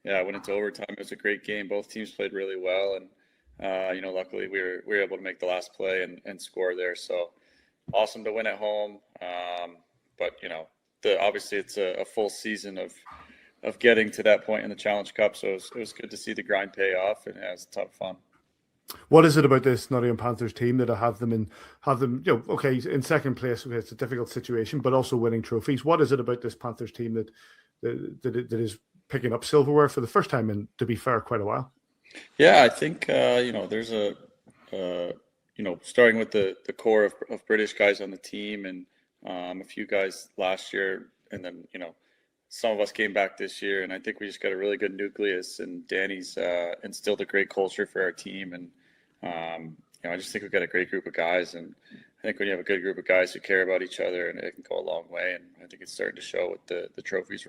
yeah, I went into overtime. It was a great game. Both teams played really well, and luckily we were able to make the last play and score there. So awesome to win at home. But obviously it's a full season of getting to that point in the Challenge Cup, so it was good to see the grind pay off, and it was a ton of fun. What is it about this Nottingham Panthers team that have them in second place? It's a difficult situation, but also winning trophies. What is it about this Panthers team that is picking up silverware for the first time in, to be fair, quite a while? Yeah, I think there's starting with the core of British guys on the team, and a few guys last year, and then some of us came back this year, and I think we just got a really good nucleus, and Danny's instilled a great culture for our team, and I just think we've got a great group of guys, and I think when you have a good group of guys who care about each other, and it can go a long way, and I think it's starting to show with the trophies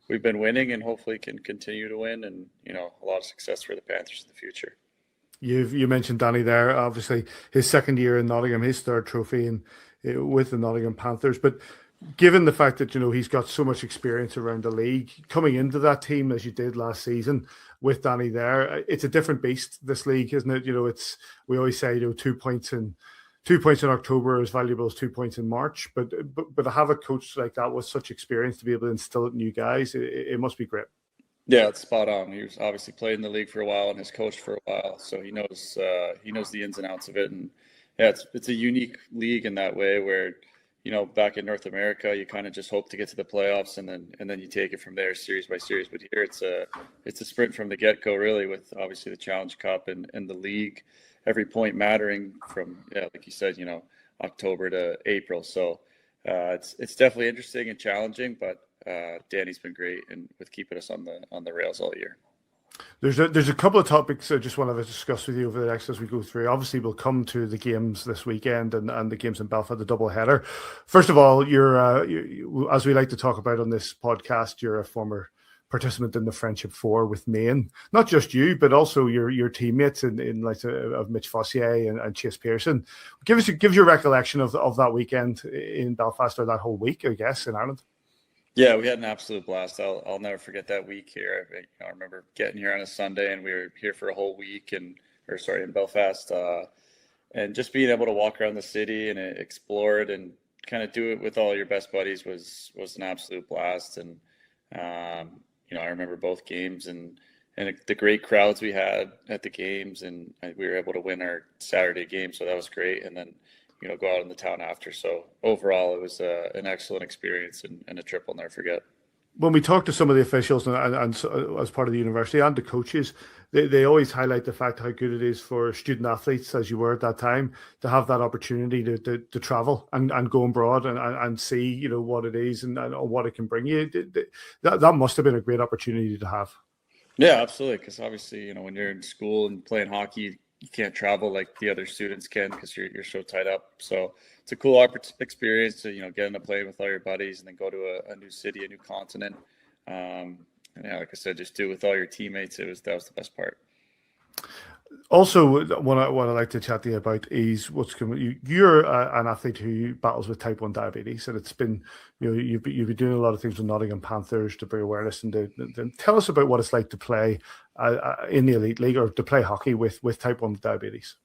we've been winning, and hopefully can continue to win, and a lot of success for the Panthers in the future. You mentioned Danny there, obviously his second year in Nottingham, his third trophy with the Nottingham Panthers, but given the fact that he's got so much experience around the league, coming into that team as you did last season with Danny there, it's a different beast, this league, isn't it? We always say 2 points in October are as valuable as 2 points in March, but to have a coach like that with such experience to be able to instill it in new guys, it must be great. Yeah, it's spot on. He was obviously played in the league for a while and has coached for a while, so he knows the ins and outs of it. And yeah, it's a unique league in that way where back in North America, you kind of just hope to get to the playoffs and then you take it from there, series by series. But here it's a sprint from the get-go, really, with obviously the Challenge Cup and the league, every point mattering from like you said, October to April. So it's definitely interesting and challenging, but Danny's been great and with keeping us on the rails all year. There's a couple of topics I just want to discuss with you over the next as we go through. Obviously, we'll come to the games this weekend and the games in Belfast, the double header. First of all, you're as we like to talk about on this podcast, you're a former participant in the Friendship Four with Maine. Not just you, but also your teammates in like of Mitch Fossier and Chase Pearson. Give your recollection of that weekend in Belfast, or that whole week, I guess, in Ireland. Yeah, we had an absolute blast. I'll never forget that week here. I remember getting here on a Sunday, and we were here for a whole week, in Belfast, and just being able to walk around the city and explore it and kind of do it with all your best buddies was an absolute blast. And I remember both games and the great crowds we had at the games, and we were able to win our Saturday game, so that was great. And then go out in the town after. So overall, it was an excellent experience and a trip I'll never forget. When we talk to some of the officials and as part of the university and the coaches, they always highlight the fact how good it is for student athletes, as you were at that time, to have that opportunity to travel and go abroad and see what it is and what it can bring you. That must have been a great opportunity to have. Yeah, absolutely. Because obviously, when you're in school and playing hockey, you can't travel like the other students can because you're so tied up. So it's a cool experience to get into playing with all your buddies and then go to a new city, a new continent. And yeah, like I said, just do it with all your teammates. That was the best part. Also, what I'd like to chat to you about is what's coming. You're an athlete who battles with type 1 diabetes, and it's been, you've been doing a lot of things with Nottingham Panthers to bring awareness. And tell us about what it's like to play in the elite league, or to play hockey with type 1 diabetes.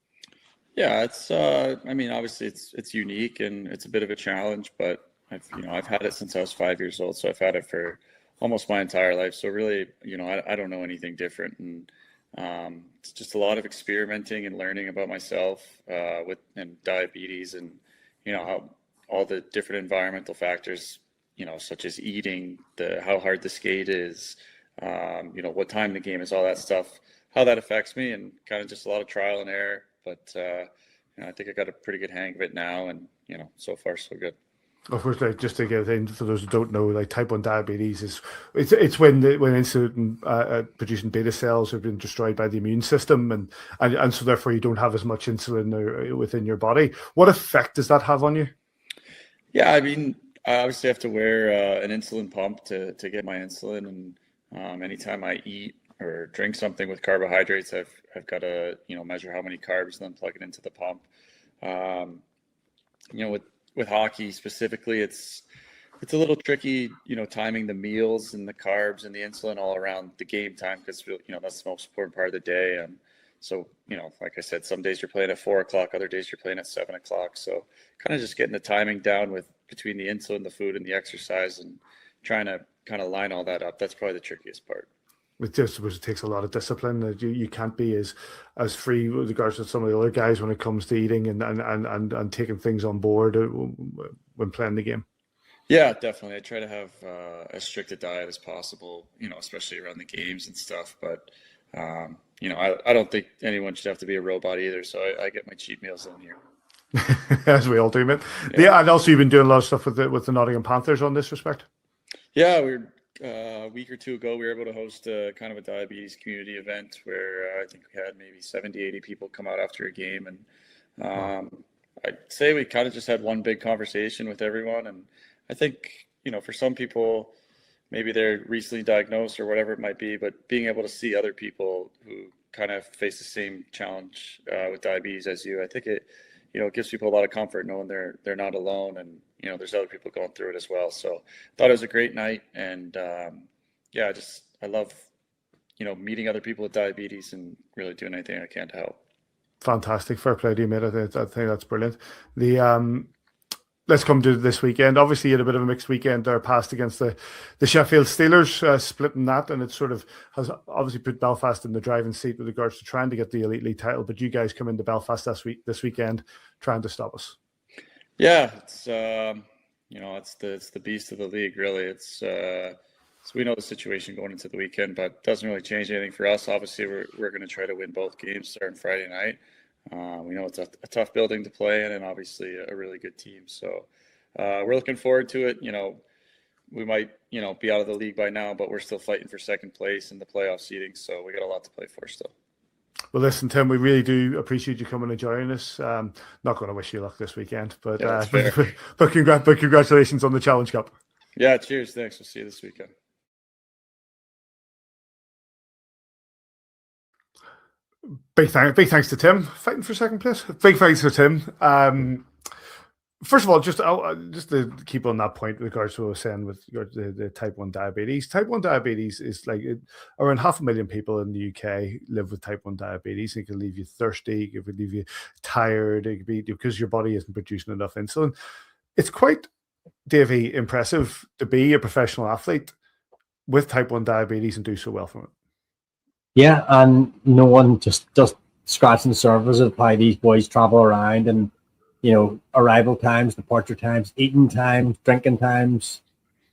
Yeah, it's I mean, obviously it's unique and it's a bit of a challenge, but I've had it since I was 5 years old, so I've had it for almost my entire life. So really, I don't know anything different, and it's just a lot of experimenting and learning about myself with diabetes, and how all the different environmental factors, such as eating, how hard the skate is, what time the game is, all that stuff, how that affects me, and kind of just a lot of trial and error. But I think I got a pretty good hang of it now, and so far so good. Of course, like, just to get in for those who don't know, like type 1 diabetes it's when insulin producing beta cells have been destroyed by the immune system, and so therefore you don't have as much insulin within your body. What effect does that have on you? Yeah, I mean, I obviously have to wear an insulin pump to get my insulin, and anytime I eat or drink something with carbohydrates, I've got to measure how many carbs and then plug it into the pump. With hockey specifically, it's a little tricky, timing the meals and the carbs and the insulin all around the game time, because that's the most important part of the day. And so like I said, some days you're playing at 4 o'clock, other days you're playing at 7 o'clock. So kind of just getting the timing down between the insulin, the food, and the exercise, and trying to kind of line all that up. That's probably the trickiest part. It takes a lot of discipline. You can't be as free with regards to some of the other guys when it comes to eating and taking things on board when playing the game. Yeah, definitely. I try to have as strict a diet as possible, especially around the games and stuff. But I don't think anyone should have to be a robot either. So I get my cheat meals in here. As we all do, man. Yeah, and also you've been doing a lot of stuff with the Nottingham Panthers on this respect. Yeah, a week or two ago, we were able to host a kind of a diabetes community event where I think we had maybe 70, 80 people come out after a game. And I'd say we kind of just had one big conversation with everyone. And I think, for some people, maybe they're recently diagnosed or whatever it might be, but being able to see other people who kind of face the same challenge with diabetes as you, I think it gives people a lot of comfort knowing they're not alone, and there's other people going through it as well. So thought it was a great night, and I love meeting other people with diabetes and really doing anything I can to help. Fantastic, fair play to you, mate. I think that's brilliant. Let's come to this weekend. Obviously, you had a bit of a mixed weekend there, passed against the Sheffield Steelers, splitting that, and it sort of has obviously put Belfast in the driving seat with regards to trying to get the Elite League title. But you guys come into Belfast this weekend trying to stop us. Yeah, it's it's the beast of the league, really. It's so we know the situation going into the weekend, but it doesn't really change anything for us. Obviously, we're going to try to win both games starting Friday night. We know it's a tough building to play in, and obviously a really good team. So we're looking forward to it. We might be out of the league by now, but we're still fighting for second place in the playoff seeding. So we got a lot to play for still. Well, listen, Tim, we really do appreciate you coming and joining us. Not going to wish you luck this weekend, but but congratulations on the Challenge Cup. Yeah, cheers. Thanks. We'll see you this weekend. Big thanks to Tim, fighting for second place. Big thanks to Tim. First of all, just to keep on that point with regards to what I was saying with the type 1 diabetes. Type 1 diabetes is around 500,000 people in the UK live with type 1 diabetes. It can leave you thirsty, it can leave you tired, it could be because your body isn't producing enough insulin. It's quite, Davy, impressive to be a professional athlete with type 1 diabetes and do so well from it. Yeah, and no one just scratching the surface of how these boys travel around, and arrival times, departure times, eating times, drinking times,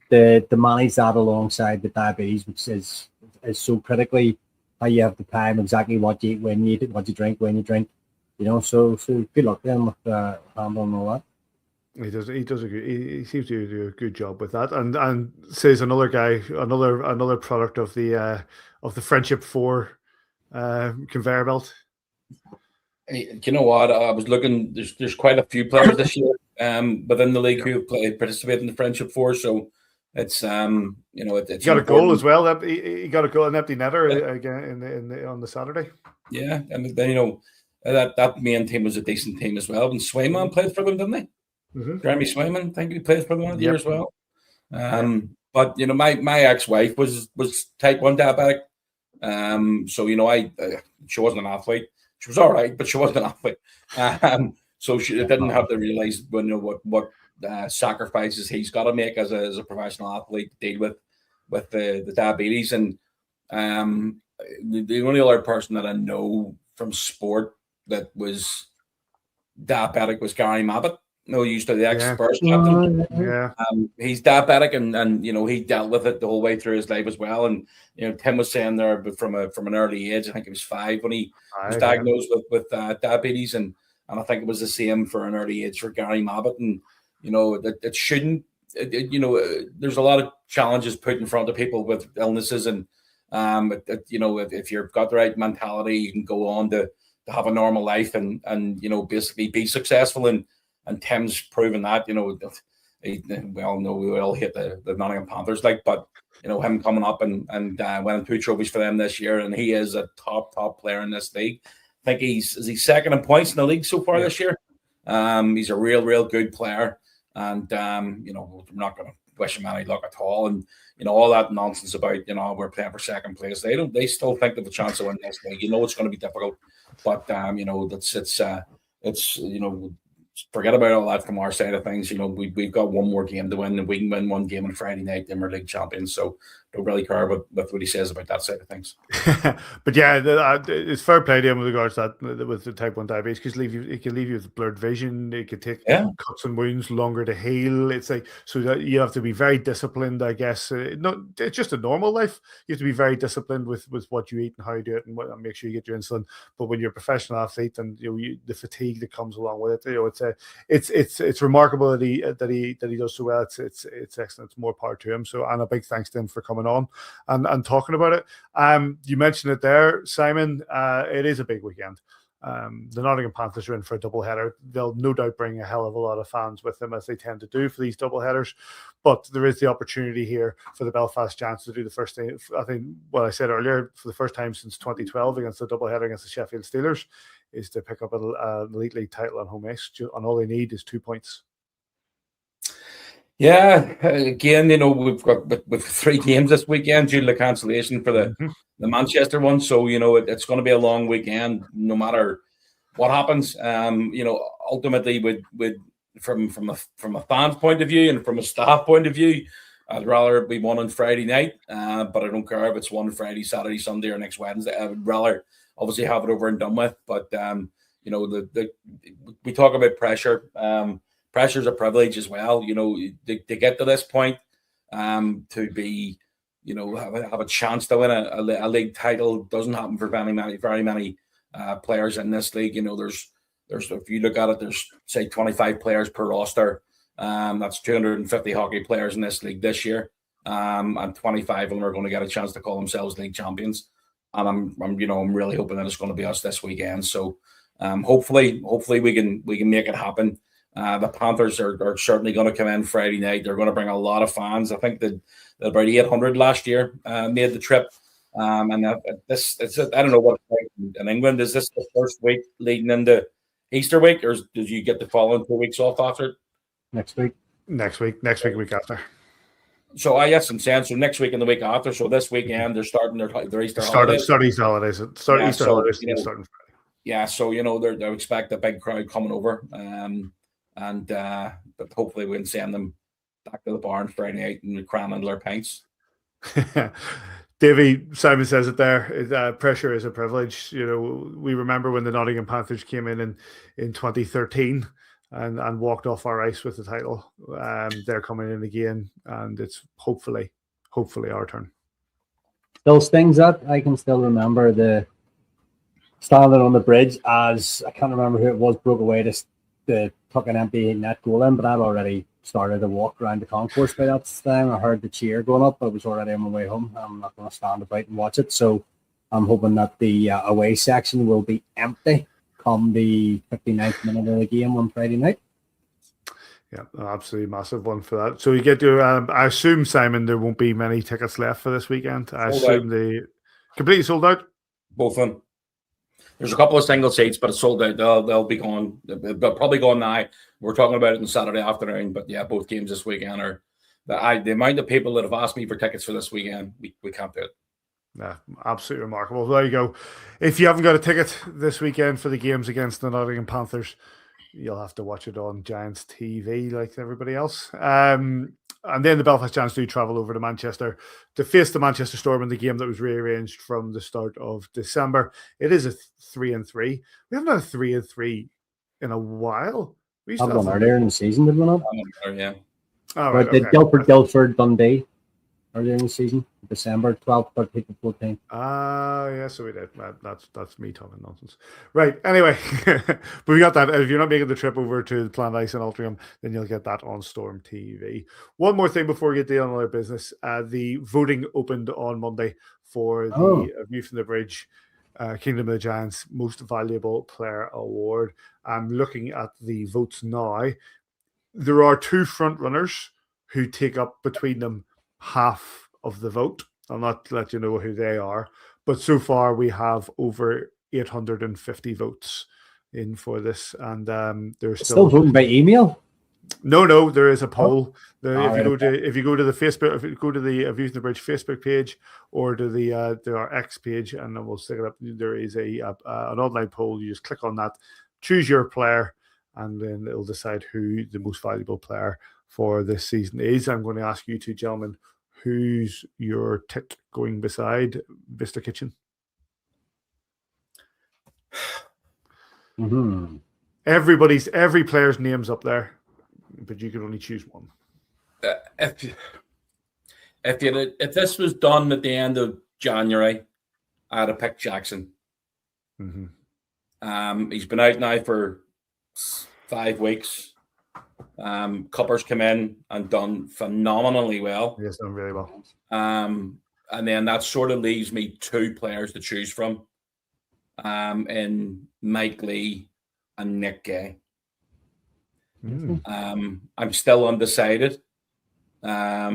the manage that alongside the diabetes, which is so critically how you have the time, exactly what you eat, when you eat it, what you drink, when you drink. So good luck to them with handling all that. He seems to do a good job with that, and says another guy, another product of the Friendship 4 conveyor belt. Hey, you know what? I was looking. There's quite a few players this year within the league who participated in the Friendship 4. So it's it's He got a goal important. as well. He got a goal, an empty netter again on the Saturday. Yeah, and then that main team was a decent team as well. And Swayman played for them, didn't they? Mm-hmm. Jeremy Swayman, I think he played for them one year as well. But my ex-wife was type 1 diabetic. So she wasn't an athlete. She was all right, but she wasn't an athlete. So she didn't have to realize what sacrifices he's got to make as a professional athlete to deal with the diabetes. And the only other person that I know from sport that was diabetic was Gary Mabbitt. Used to the ex-Spurs captain. Yeah, he's diabetic, and he dealt with it the whole way through his life as well. And Tim was saying there, but from an early age, I think he was 5 when he was diagnosed with diabetes, and I think it was the same for an early age for Gary Mabbitt. And it shouldn't. There's a lot of challenges put in front of people with illnesses, and if you've got the right mentality, you can go on to have a normal life and basically be successful. And Tim's proven that. We all know we all hate the Nottingham Panthers, but him coming up and winning 2 trophies for them this year, and he is a top player in this league. I think he's second in points in the league so far this year. He's a real good player, and we're not going to wish him any luck at all. And all that nonsense about we're playing for second place. They still think they have a chance to win this league. It's going to be difficult, but it's forget about all that from our side of things. We've got one more game to win, and we can win one game on Friday night, then we're league champions. So don't really care about what he says about that side of things. But it's fair play to him with regards to that with the type 1 diabetes, because it can leave you with blurred vision. It could take cuts and wounds longer to heal. It's like, so that you have to be very disciplined, I guess. It's just a normal life. You have to be very disciplined with what you eat and how you do it, and make sure you get your insulin. But when you're a professional athlete, and the fatigue that comes along with it, it's remarkable that he does so well. It's excellent. It's more power to him. So, and a big thanks to him for coming on and talking about it. You mentioned it there, Simon. It is a big weekend. The Nottingham Panthers are in for a doubleheader. They'll no doubt bring a hell of a lot of fans with them, as they tend to do for these doubleheaders. But there is the opportunity here for the Belfast Giants to do the first thing. I think what I said earlier, for the first time since 2012 against the doubleheader against the Sheffield Steelers, is to pick up an elite league title on home ice, and all they need is 2 points. Yeah, again, we've got 3 games this weekend due to the cancellation for the Manchester one. So it's going to be a long weekend, no matter what happens. Ultimately, with from a fan's point of view and from a staff point of view, I'd rather be one on Friday night. But I don't care if it's one Friday, Saturday, Sunday, or next Wednesday. I would rather obviously have it over and done with. But we talk about pressure. Pressure's a privilege as well, to get to this point, to be, have a chance to win a league title doesn't happen for very many players in this league. There's if you look at it, there's say 25 players per roster. That's 250 hockey players in this league this year, and 25 of them are going to get a chance to call themselves league champions. And I'm really hoping that it's going to be us this weekend. So hopefully we can make it happen. The Panthers are certainly going to come in Friday night. They're going to bring a lot of fans. I think that about 800 last year made the trip. And I don't know what it's like in England. Is this the first week leading into Easter week, or did you get the following 2 weeks off after? Next week, week after. So yes, I'm saying so next week and the week after. So this weekend they're starting their Easter holidays. Start Easter holidays. Easter holidays starting Friday. Yeah, so they expect a big crowd coming over. But hopefully we can send them back to the bar on Friday night and cram into their pints. Davy, Simon says it there. Pressure is a privilege. We remember when the Nottingham Panthers came in 2013 and walked off our ice with the title. They're coming in again, and it's hopefully our turn. Still stings that. I can still remember the standing on the bridge as, I can't remember who it was, broke away to tuck an empty net goal in, but I'd already started to walk around the concourse by that time. I heard the cheer going up. I was already on my way home. I'm not going to stand about and watch it. So I'm hoping that the away section will be empty come the 59th minute of the game on Friday night. Yeah, absolutely massive one for that. So you get to, I assume, Simon, there won't be many tickets left for this weekend. I assume they completely sold out. Both of them. There's a couple of single seats, but it's sold out. They'll be gone. They'll probably gone now. We're talking about it on Saturday afternoon, but yeah, both games this weekend are the amount of people that have asked me for tickets for this weekend. We can't do it. Yeah, absolutely remarkable. There you go. If you haven't got a ticket this weekend for the games against the Nottingham Panthers, you'll have to watch it on Giants TV like everybody else. And then the Belfast Giants do travel over to Manchester to face the Manchester Storm in the game that was rearranged from the start of December. It is a 3-3. We haven't had a 3-3 in a while. We used to have one earlier in the season, did we not? Yeah. Oh, right, okay. Guildford, Dundee earlier in the season, December 12th, 13th, 14th. Yeah, so we did. That's me talking nonsense. Right, anyway, but we got that. If you're not making the trip over to Planned Ice and Altrincham, then you'll get that on Storm TV. One more thing before we get to another business. The voting opened on Monday for the View from the Bridge Kingdom of the Giants Most Valuable Player Award. I'm looking at the votes now. There are two front runners who take up between them half of the vote. I'll not let you know who they are, but so far we have over 850 votes in for this, and there's still voting by email. No, there is a poll. If you go to the Facebook, if you go to the View from the Bridge Facebook page or to our X page, and then we'll stick it up. There is an online poll. You just click on that, choose your player, and then it'll decide who the most valuable player for this season is. I'm going to ask you two gentlemen, who's your tick going beside Mr. Kitchen? Mm-hmm. Every player's name's up there, but you can only choose one. If this was done at the end of January, I'd have picked Jackson. Mm-hmm. He's been out now for 5 weeks. Cuppers come in and done phenomenally well. He has done really well. And then that sort of leaves me 2 players to choose from, in Mike Lee and Nick Gay. I'm still undecided. I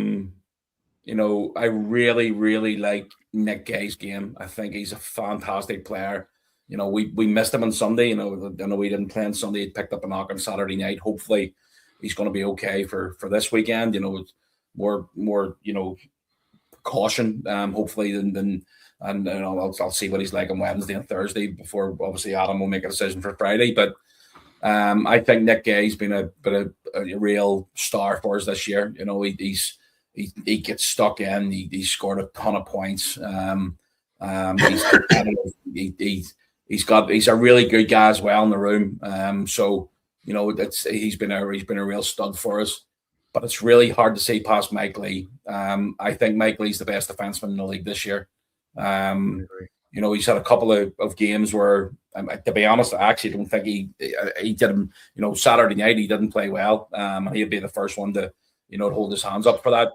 really, really like Nick Gay's game. I think he's a fantastic player. We missed him on Sunday. I know he didn't play on Sunday. He picked up a knock on Saturday night. Hopefully, he's going to be okay for this weekend. With more caution. Hopefully, and I'll see what he's like on Wednesday and Thursday before obviously Adam will make a decision for Friday. But I think Nick Gay's been a real star for us this year. He gets stuck in. He scored a ton of points. He's a really good guy as well in the room. He's been a real stud for us. But it's really hard to see past Mike Lee. I think Mike Lee's the best defenseman in the league this year. He's had a couple of games where, to be honest, I actually don't think he did him. Saturday night he didn't play well. He'd be the first one to hold his hands up for that.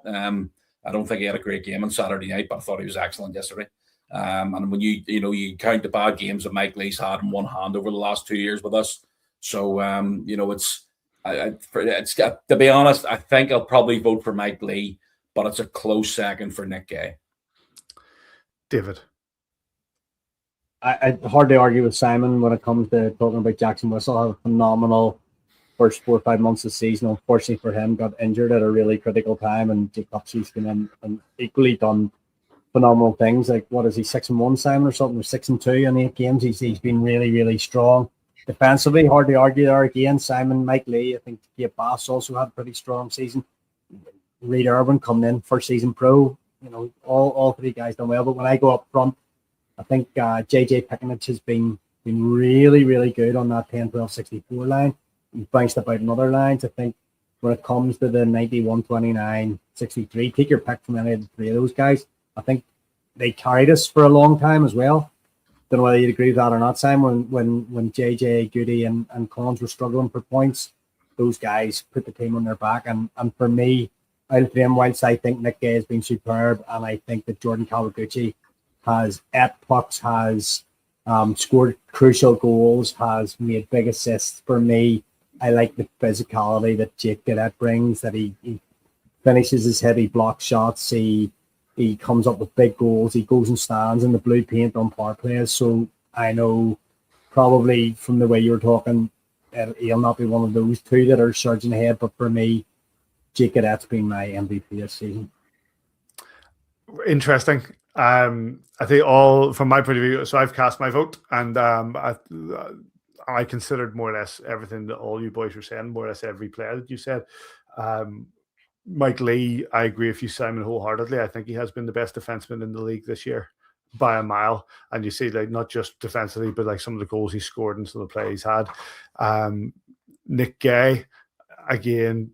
I don't think he had a great game on Saturday night, but I thought he was excellent yesterday. And when you count the bad games that Mike Lee's had in one hand over the last 2 years with us, so it's to be honest, I think I'll probably vote for Mike Lee, but it's a close second for Nick Gay. David. I hardly argue with Simon when it comes to talking about Jackson Whistle. Had a phenomenal first 4 or 5 months of the season. Unfortunately for him, got injured at a really critical time, and Jake Upsey's been in and equally done phenomenal things. Like, what is he, 6-1, Simon, or something, or 6-2 in 8 games? He's been really, really strong. Defensively, hard to argue there again. Simon, Mike Lee, I think Gabe Bass also had a pretty strong season. Reid Irwin coming in, first season pro. All 3 guys done well. But when I go up front, I think JJ Pickenich has been really, really good on that 10-12-64 line. He's bounced about in other lines. I think when it comes to the 91, 29, 63, take your pick from any of the 3 of those guys. I think they carried us for a long time as well. Don't know whether you'd agree with that or not, Simon. When JJ, Goody, and Collins were struggling for points, those guys put the team on their back. And for me, out of them, whilst I think Nick Gay has been superb, and I think that Jordan Kawaguchi has pucks, has scored crucial goals, has made big assists for me. I like the physicality that Jake Cadet brings, that he finishes his heavy block shots, he comes up with big goals, he goes and stands in the blue paint on power plays. So I know probably from the way you're talking, he'll not be one of those two that are surging ahead, but for me, Jake Cadet's been my MVP this season. Interesting. I think all from my point of view, so I've cast my vote, and I considered more or less everything that all you boys were saying, more or less every player that you said. Mike Lee, I agree with you, Simon, wholeheartedly. I think he has been the best defenseman in the league this year by a mile. And you see, like, not just defensively, but like some of the goals he scored and some of the plays he's had. Nick Gay, again,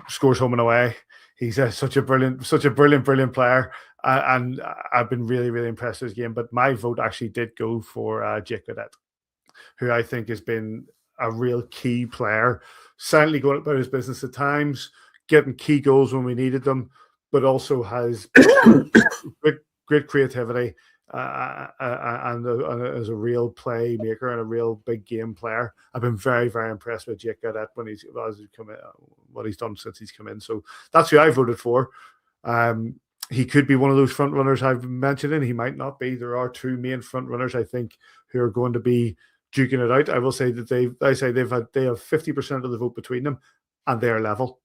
scores home and away. He's such a brilliant player. And I've been really, really impressed with his game. But my vote actually did go for Jake Cadet, who I think has been a real key player, silently going about his business at times, getting key goals when we needed them, but also has great creativity and as a real playmaker and a real big game player. I've been very, very impressed with Jake Cadet when he's come in, what he's done since he's come in. So that's who I voted for. He could be one of those front runners I've mentioned, and he might not be. There are two main front runners, I think, who are going to be duking it out. I will say that they have 50% of the vote between them, and they're level.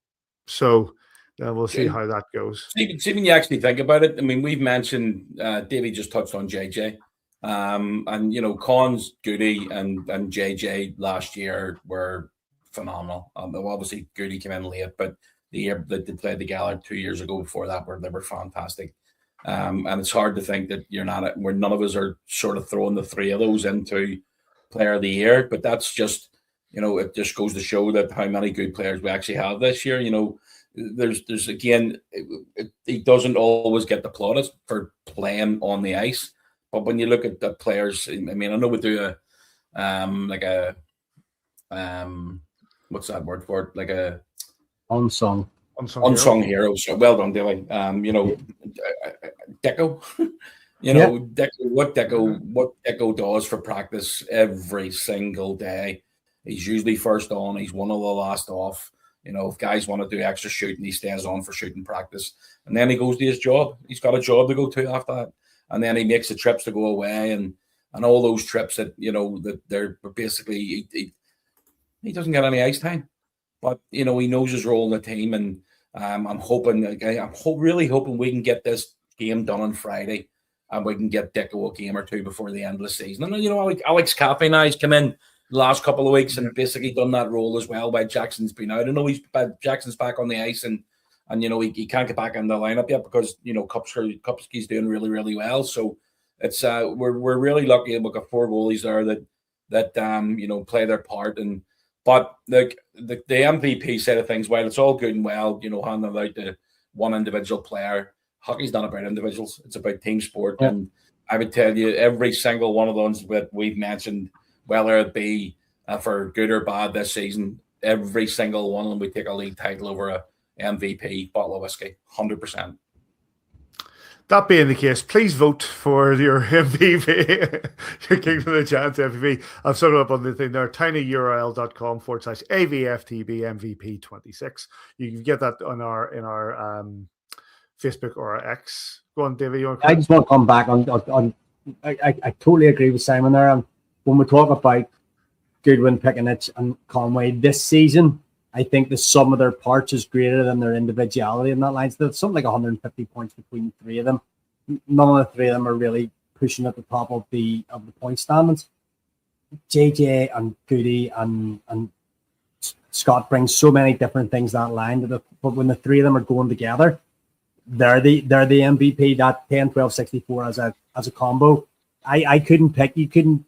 So we'll see how that goes. Stephen, you actually think about it. I mean, we've mentioned Davey just touched on JJ, and you know, Cons, Goody, and JJ last year were phenomenal. Obviously, Goody came in late, but the year that they played the Gala 2 years ago before that, they were fantastic. And it's hard to think that where none of us are sort of throwing the three of those into Player of the Year, but that's just, you know, it just goes to show that how many good players we actually have this year. You know, there's again, he doesn't always get the plaudits for playing on the ice, but when you look at the players, I mean, I know we do what's that word for it? Like a unsung hero. So well done, Davey. You know, Deco. You know, what Deco does for practice every single day. He's usually first on. He's one of the last off. You know, if guys want to do extra shooting, he stays on for shooting practice. And then he goes to his job. He's got a job to go to after that. And then he makes the trips to go away and all those trips that, you know, that they're basically, he doesn't get any ice time. But, you know, he knows his role in the team. And I'm really hoping we can get this game done on Friday and we can get Deco a game or two before the end of the season. And, you know, Alex Carpe now has come in the last couple of weeks and basically done that role as well while Jackson's been out. I know Jackson's back on the ice and you know, he can't get back in the lineup yet because, you know, Kupski's doing really, really well. So it's we're really lucky we've got 4 goalies there that you know, play their part. But the MVP side of things, while it's all good and well, you know, handing out to one individual player, hockey's not about individuals, it's about team sport. Yeah. And I would tell you, every single one of those that we've mentioned, whether it be for good or bad this season, every single one of them would take a league title over a MVP bottle of whiskey, 100%. That being the case, please vote for your MVP, your Kingdom of the Giants MVP. I've set it up on the thing there, tinyurl.com/AVFTB MVP 26. You can get that on in our Facebook or our X. Go on, David. I just want to come back on I totally agree with Simon there. And when we talk about Goodwin, Pickenich, and Conway this season, I think the sum of their parts is greater than their individuality in that line. So there's something like 150 points between the three of them. None of the three of them are really pushing at the top of the point standings. JJ and Goody and Scott bring so many different things that line. But when the three of them are going together, they're the MVP. That 10, 12, 64 as a combo. I couldn't pick. You couldn't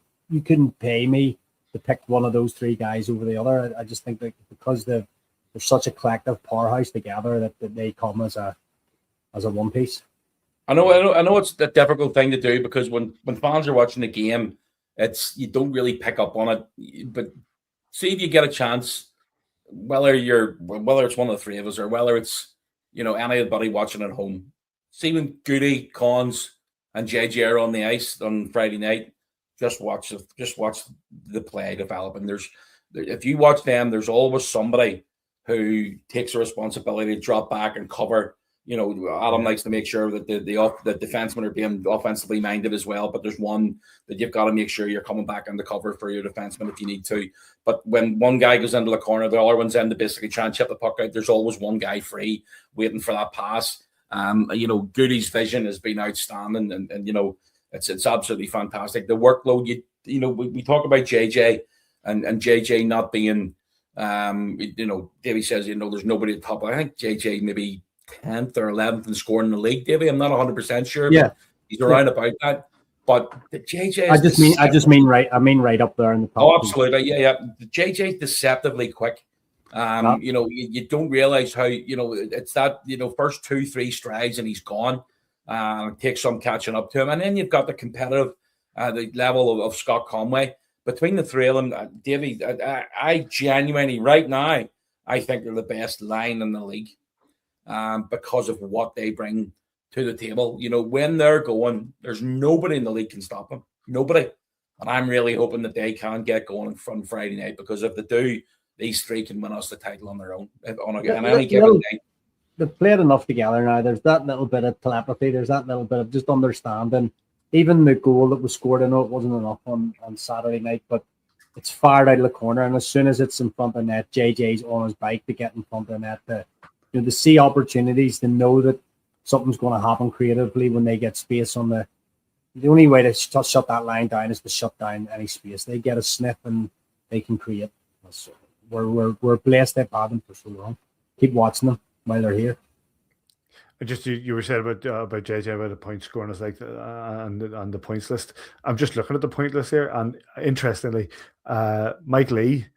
pay me to pick one of those three guys over the other. I just think that because they're such a collective powerhouse together that they come as a one piece. I know it's a difficult thing to do because when fans are watching the game, you don't really pick up on it. But see if you get a chance, whether it's one of the three of us or whether it's, you know, anybody watching at home. See when Goody, Cons, and JJ are on the ice on Friday night. Just watch the play develop, and there's if you watch them, there's always somebody who takes a responsibility to drop back and cover. You know, Adam likes to make sure that the defensemen are being offensively minded as well. But there's one that you've got to make sure you're coming back on the cover for your defenseman if you need to. But when one guy goes into the corner, the other one's in to basically try and chip the puck out. There's always one guy free waiting for that pass. You know, Goody's vision has been outstanding, and you know, it's absolutely fantastic. The workload, you know, we talk about JJ and JJ not being, you know, Davy says, you know, there's nobody at the top. I think JJ maybe 10th or 11th in scoring in the league, Davy. I'm not 100% sure. Yeah, he's around about that. But the JJ, I mean right up there in the top. Oh, absolutely, yeah. The JJ's deceptively quick. You know, you don't realize how, you know, it's that, you know, first 2-3 strides and he's gone. It takes some catching up to him, and then you've got the competitive, the level of Scott Conway. Between the three of them, Davy, I genuinely right now, I think they're the best line in the league. Because of what they bring to the table. You know, when they're going, there's nobody in the league can stop them. Nobody. And I'm really hoping that they can get going from Friday night, because if they do, these three can win us the title on their own. On any given night. They've played enough together now. There's that little bit of telepathy. There's that little bit of just understanding. Even the goal that was scored, I know it wasn't enough on Saturday night, but it's fired out of the corner. And as soon as it's in front of net, JJ's on his bike to get in front of net to see opportunities, to know that something's going to happen creatively when they get space on the only way to shut that line down is to shut down any space. They get a sniff and they can create. So we're blessed they've had them for so long. Keep watching them while they're here. Just you were saying about JJ about the point scoring is like on the points list. I'm just looking at the point list here, and interestingly, Mike Lee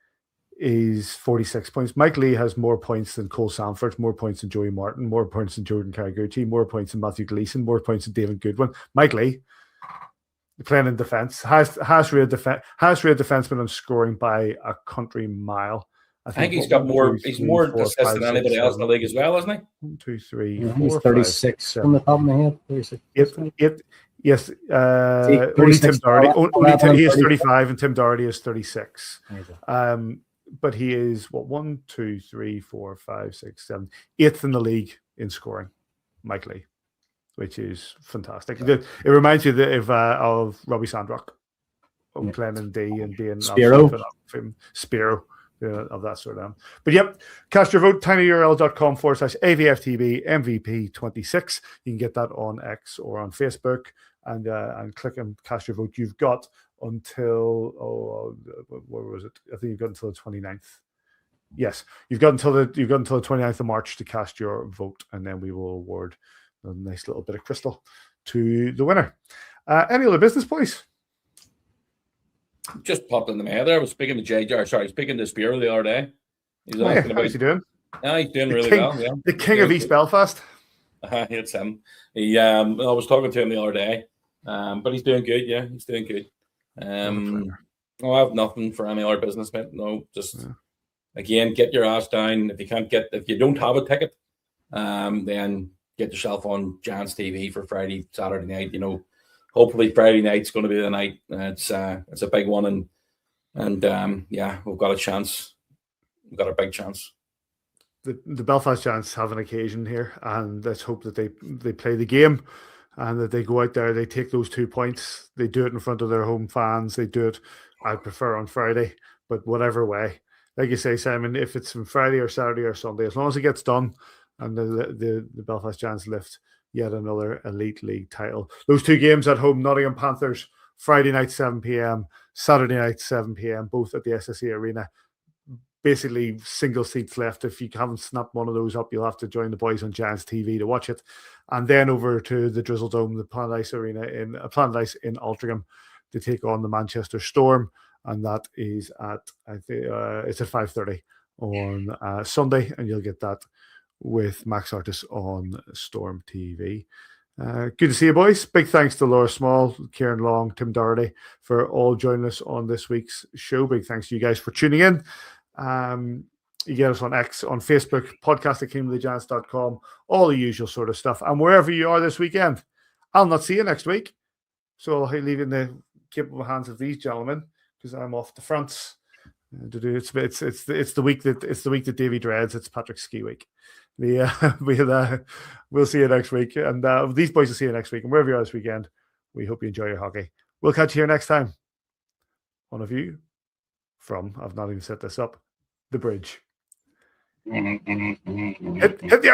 is 46 points. Mike Lee has more points than Cole Sanford, more points than Joey Martin, more points than Jordan Karaguchi, more points than Matthew Gleason, more points than David Goodwin. Mike Lee, playing in defence, has rated defenseman on scoring by a country mile. I think he's got more. He's more assists than anybody else in the league as well, isn't he? 1, 2, 3, 4, he's 36 from the top of my head. 36. Yes. Only Tim Doherty. He is 35, and Tim Doherty is 36. But he is 1, 2, 3, 4, 5, 6, 7, 8th in the league in scoring. Mike Lee, which is fantastic. It reminds you of Robbie Sandrock, playing in D and being Spiro. Of that sort of. But yep, cast your vote, tinyurl.com/AVFTB MVP26. You can get that on X or on Facebook, and click and cast your vote. You've got until where was it? I think you've got until the 29th. Yes, you've got until the 29th of March to cast your vote, and then we will award a nice little bit of crystal to the winner. Any other business, boys? Just popped into my head there. I was speaking to speaking to Spiro the other day. He's asking about, how's he doing? Yeah, he's doing really well. Yeah, the king of East Belfast. It's him. I was talking to him the other day, but he's doing good. Yeah, he's doing good. I have nothing for any other business, mate. No, just again, get your ass down. If you don't have a ticket, then get yourself on Giants TV for Friday, Saturday night. You know. Hopefully Friday night's going to be the night. It's a big one, and we've got a chance. We've got a big chance. The Belfast Giants have an occasion here, and let's hope that they play the game, and that they go out there, they take those 2 points, they do it in front of their home fans. They do it, I prefer on Friday, but whatever way, like you say, Simon, if it's from Friday or Saturday or Sunday, as long as it gets done, and the Belfast Giants lift yet another Elite League title. Those 2 games at home, Nottingham Panthers, Friday night 7 p.m, Saturday night 7 p.m, both at the SSE Arena. Basically, single seats left. If you haven't snapped one of those up, you'll have to join the boys on Giants TV to watch it. And then over to the Drizzle Dome, the Planet Ice Arena in Altrincham, to take on the Manchester Storm, and that is at it's at 5:30 on Sunday, and you'll get that with Max Artis on Storm TV. Good to see you, boys. Big thanks to Laura Small, Kieran Long, Tim Doherty for all joining us on this week's show. Big thanks to you guys for tuning in. You get us on X, on Facebook, podcast at kingdomofthegiants.com, all the usual sort of stuff. And wherever you are this weekend, I'll not see you next week. So I'll leave you in the capable hands of these gentlemen, because I'm off to France. It's the week that Davy dreads. It's Patrick's ski week. We'll see you next week, and these boys will see you next week. And wherever you are this weekend, we hope you enjoy your hockey. We'll catch you here next time. One of you from, I've not even set this up, the bridge. Hit the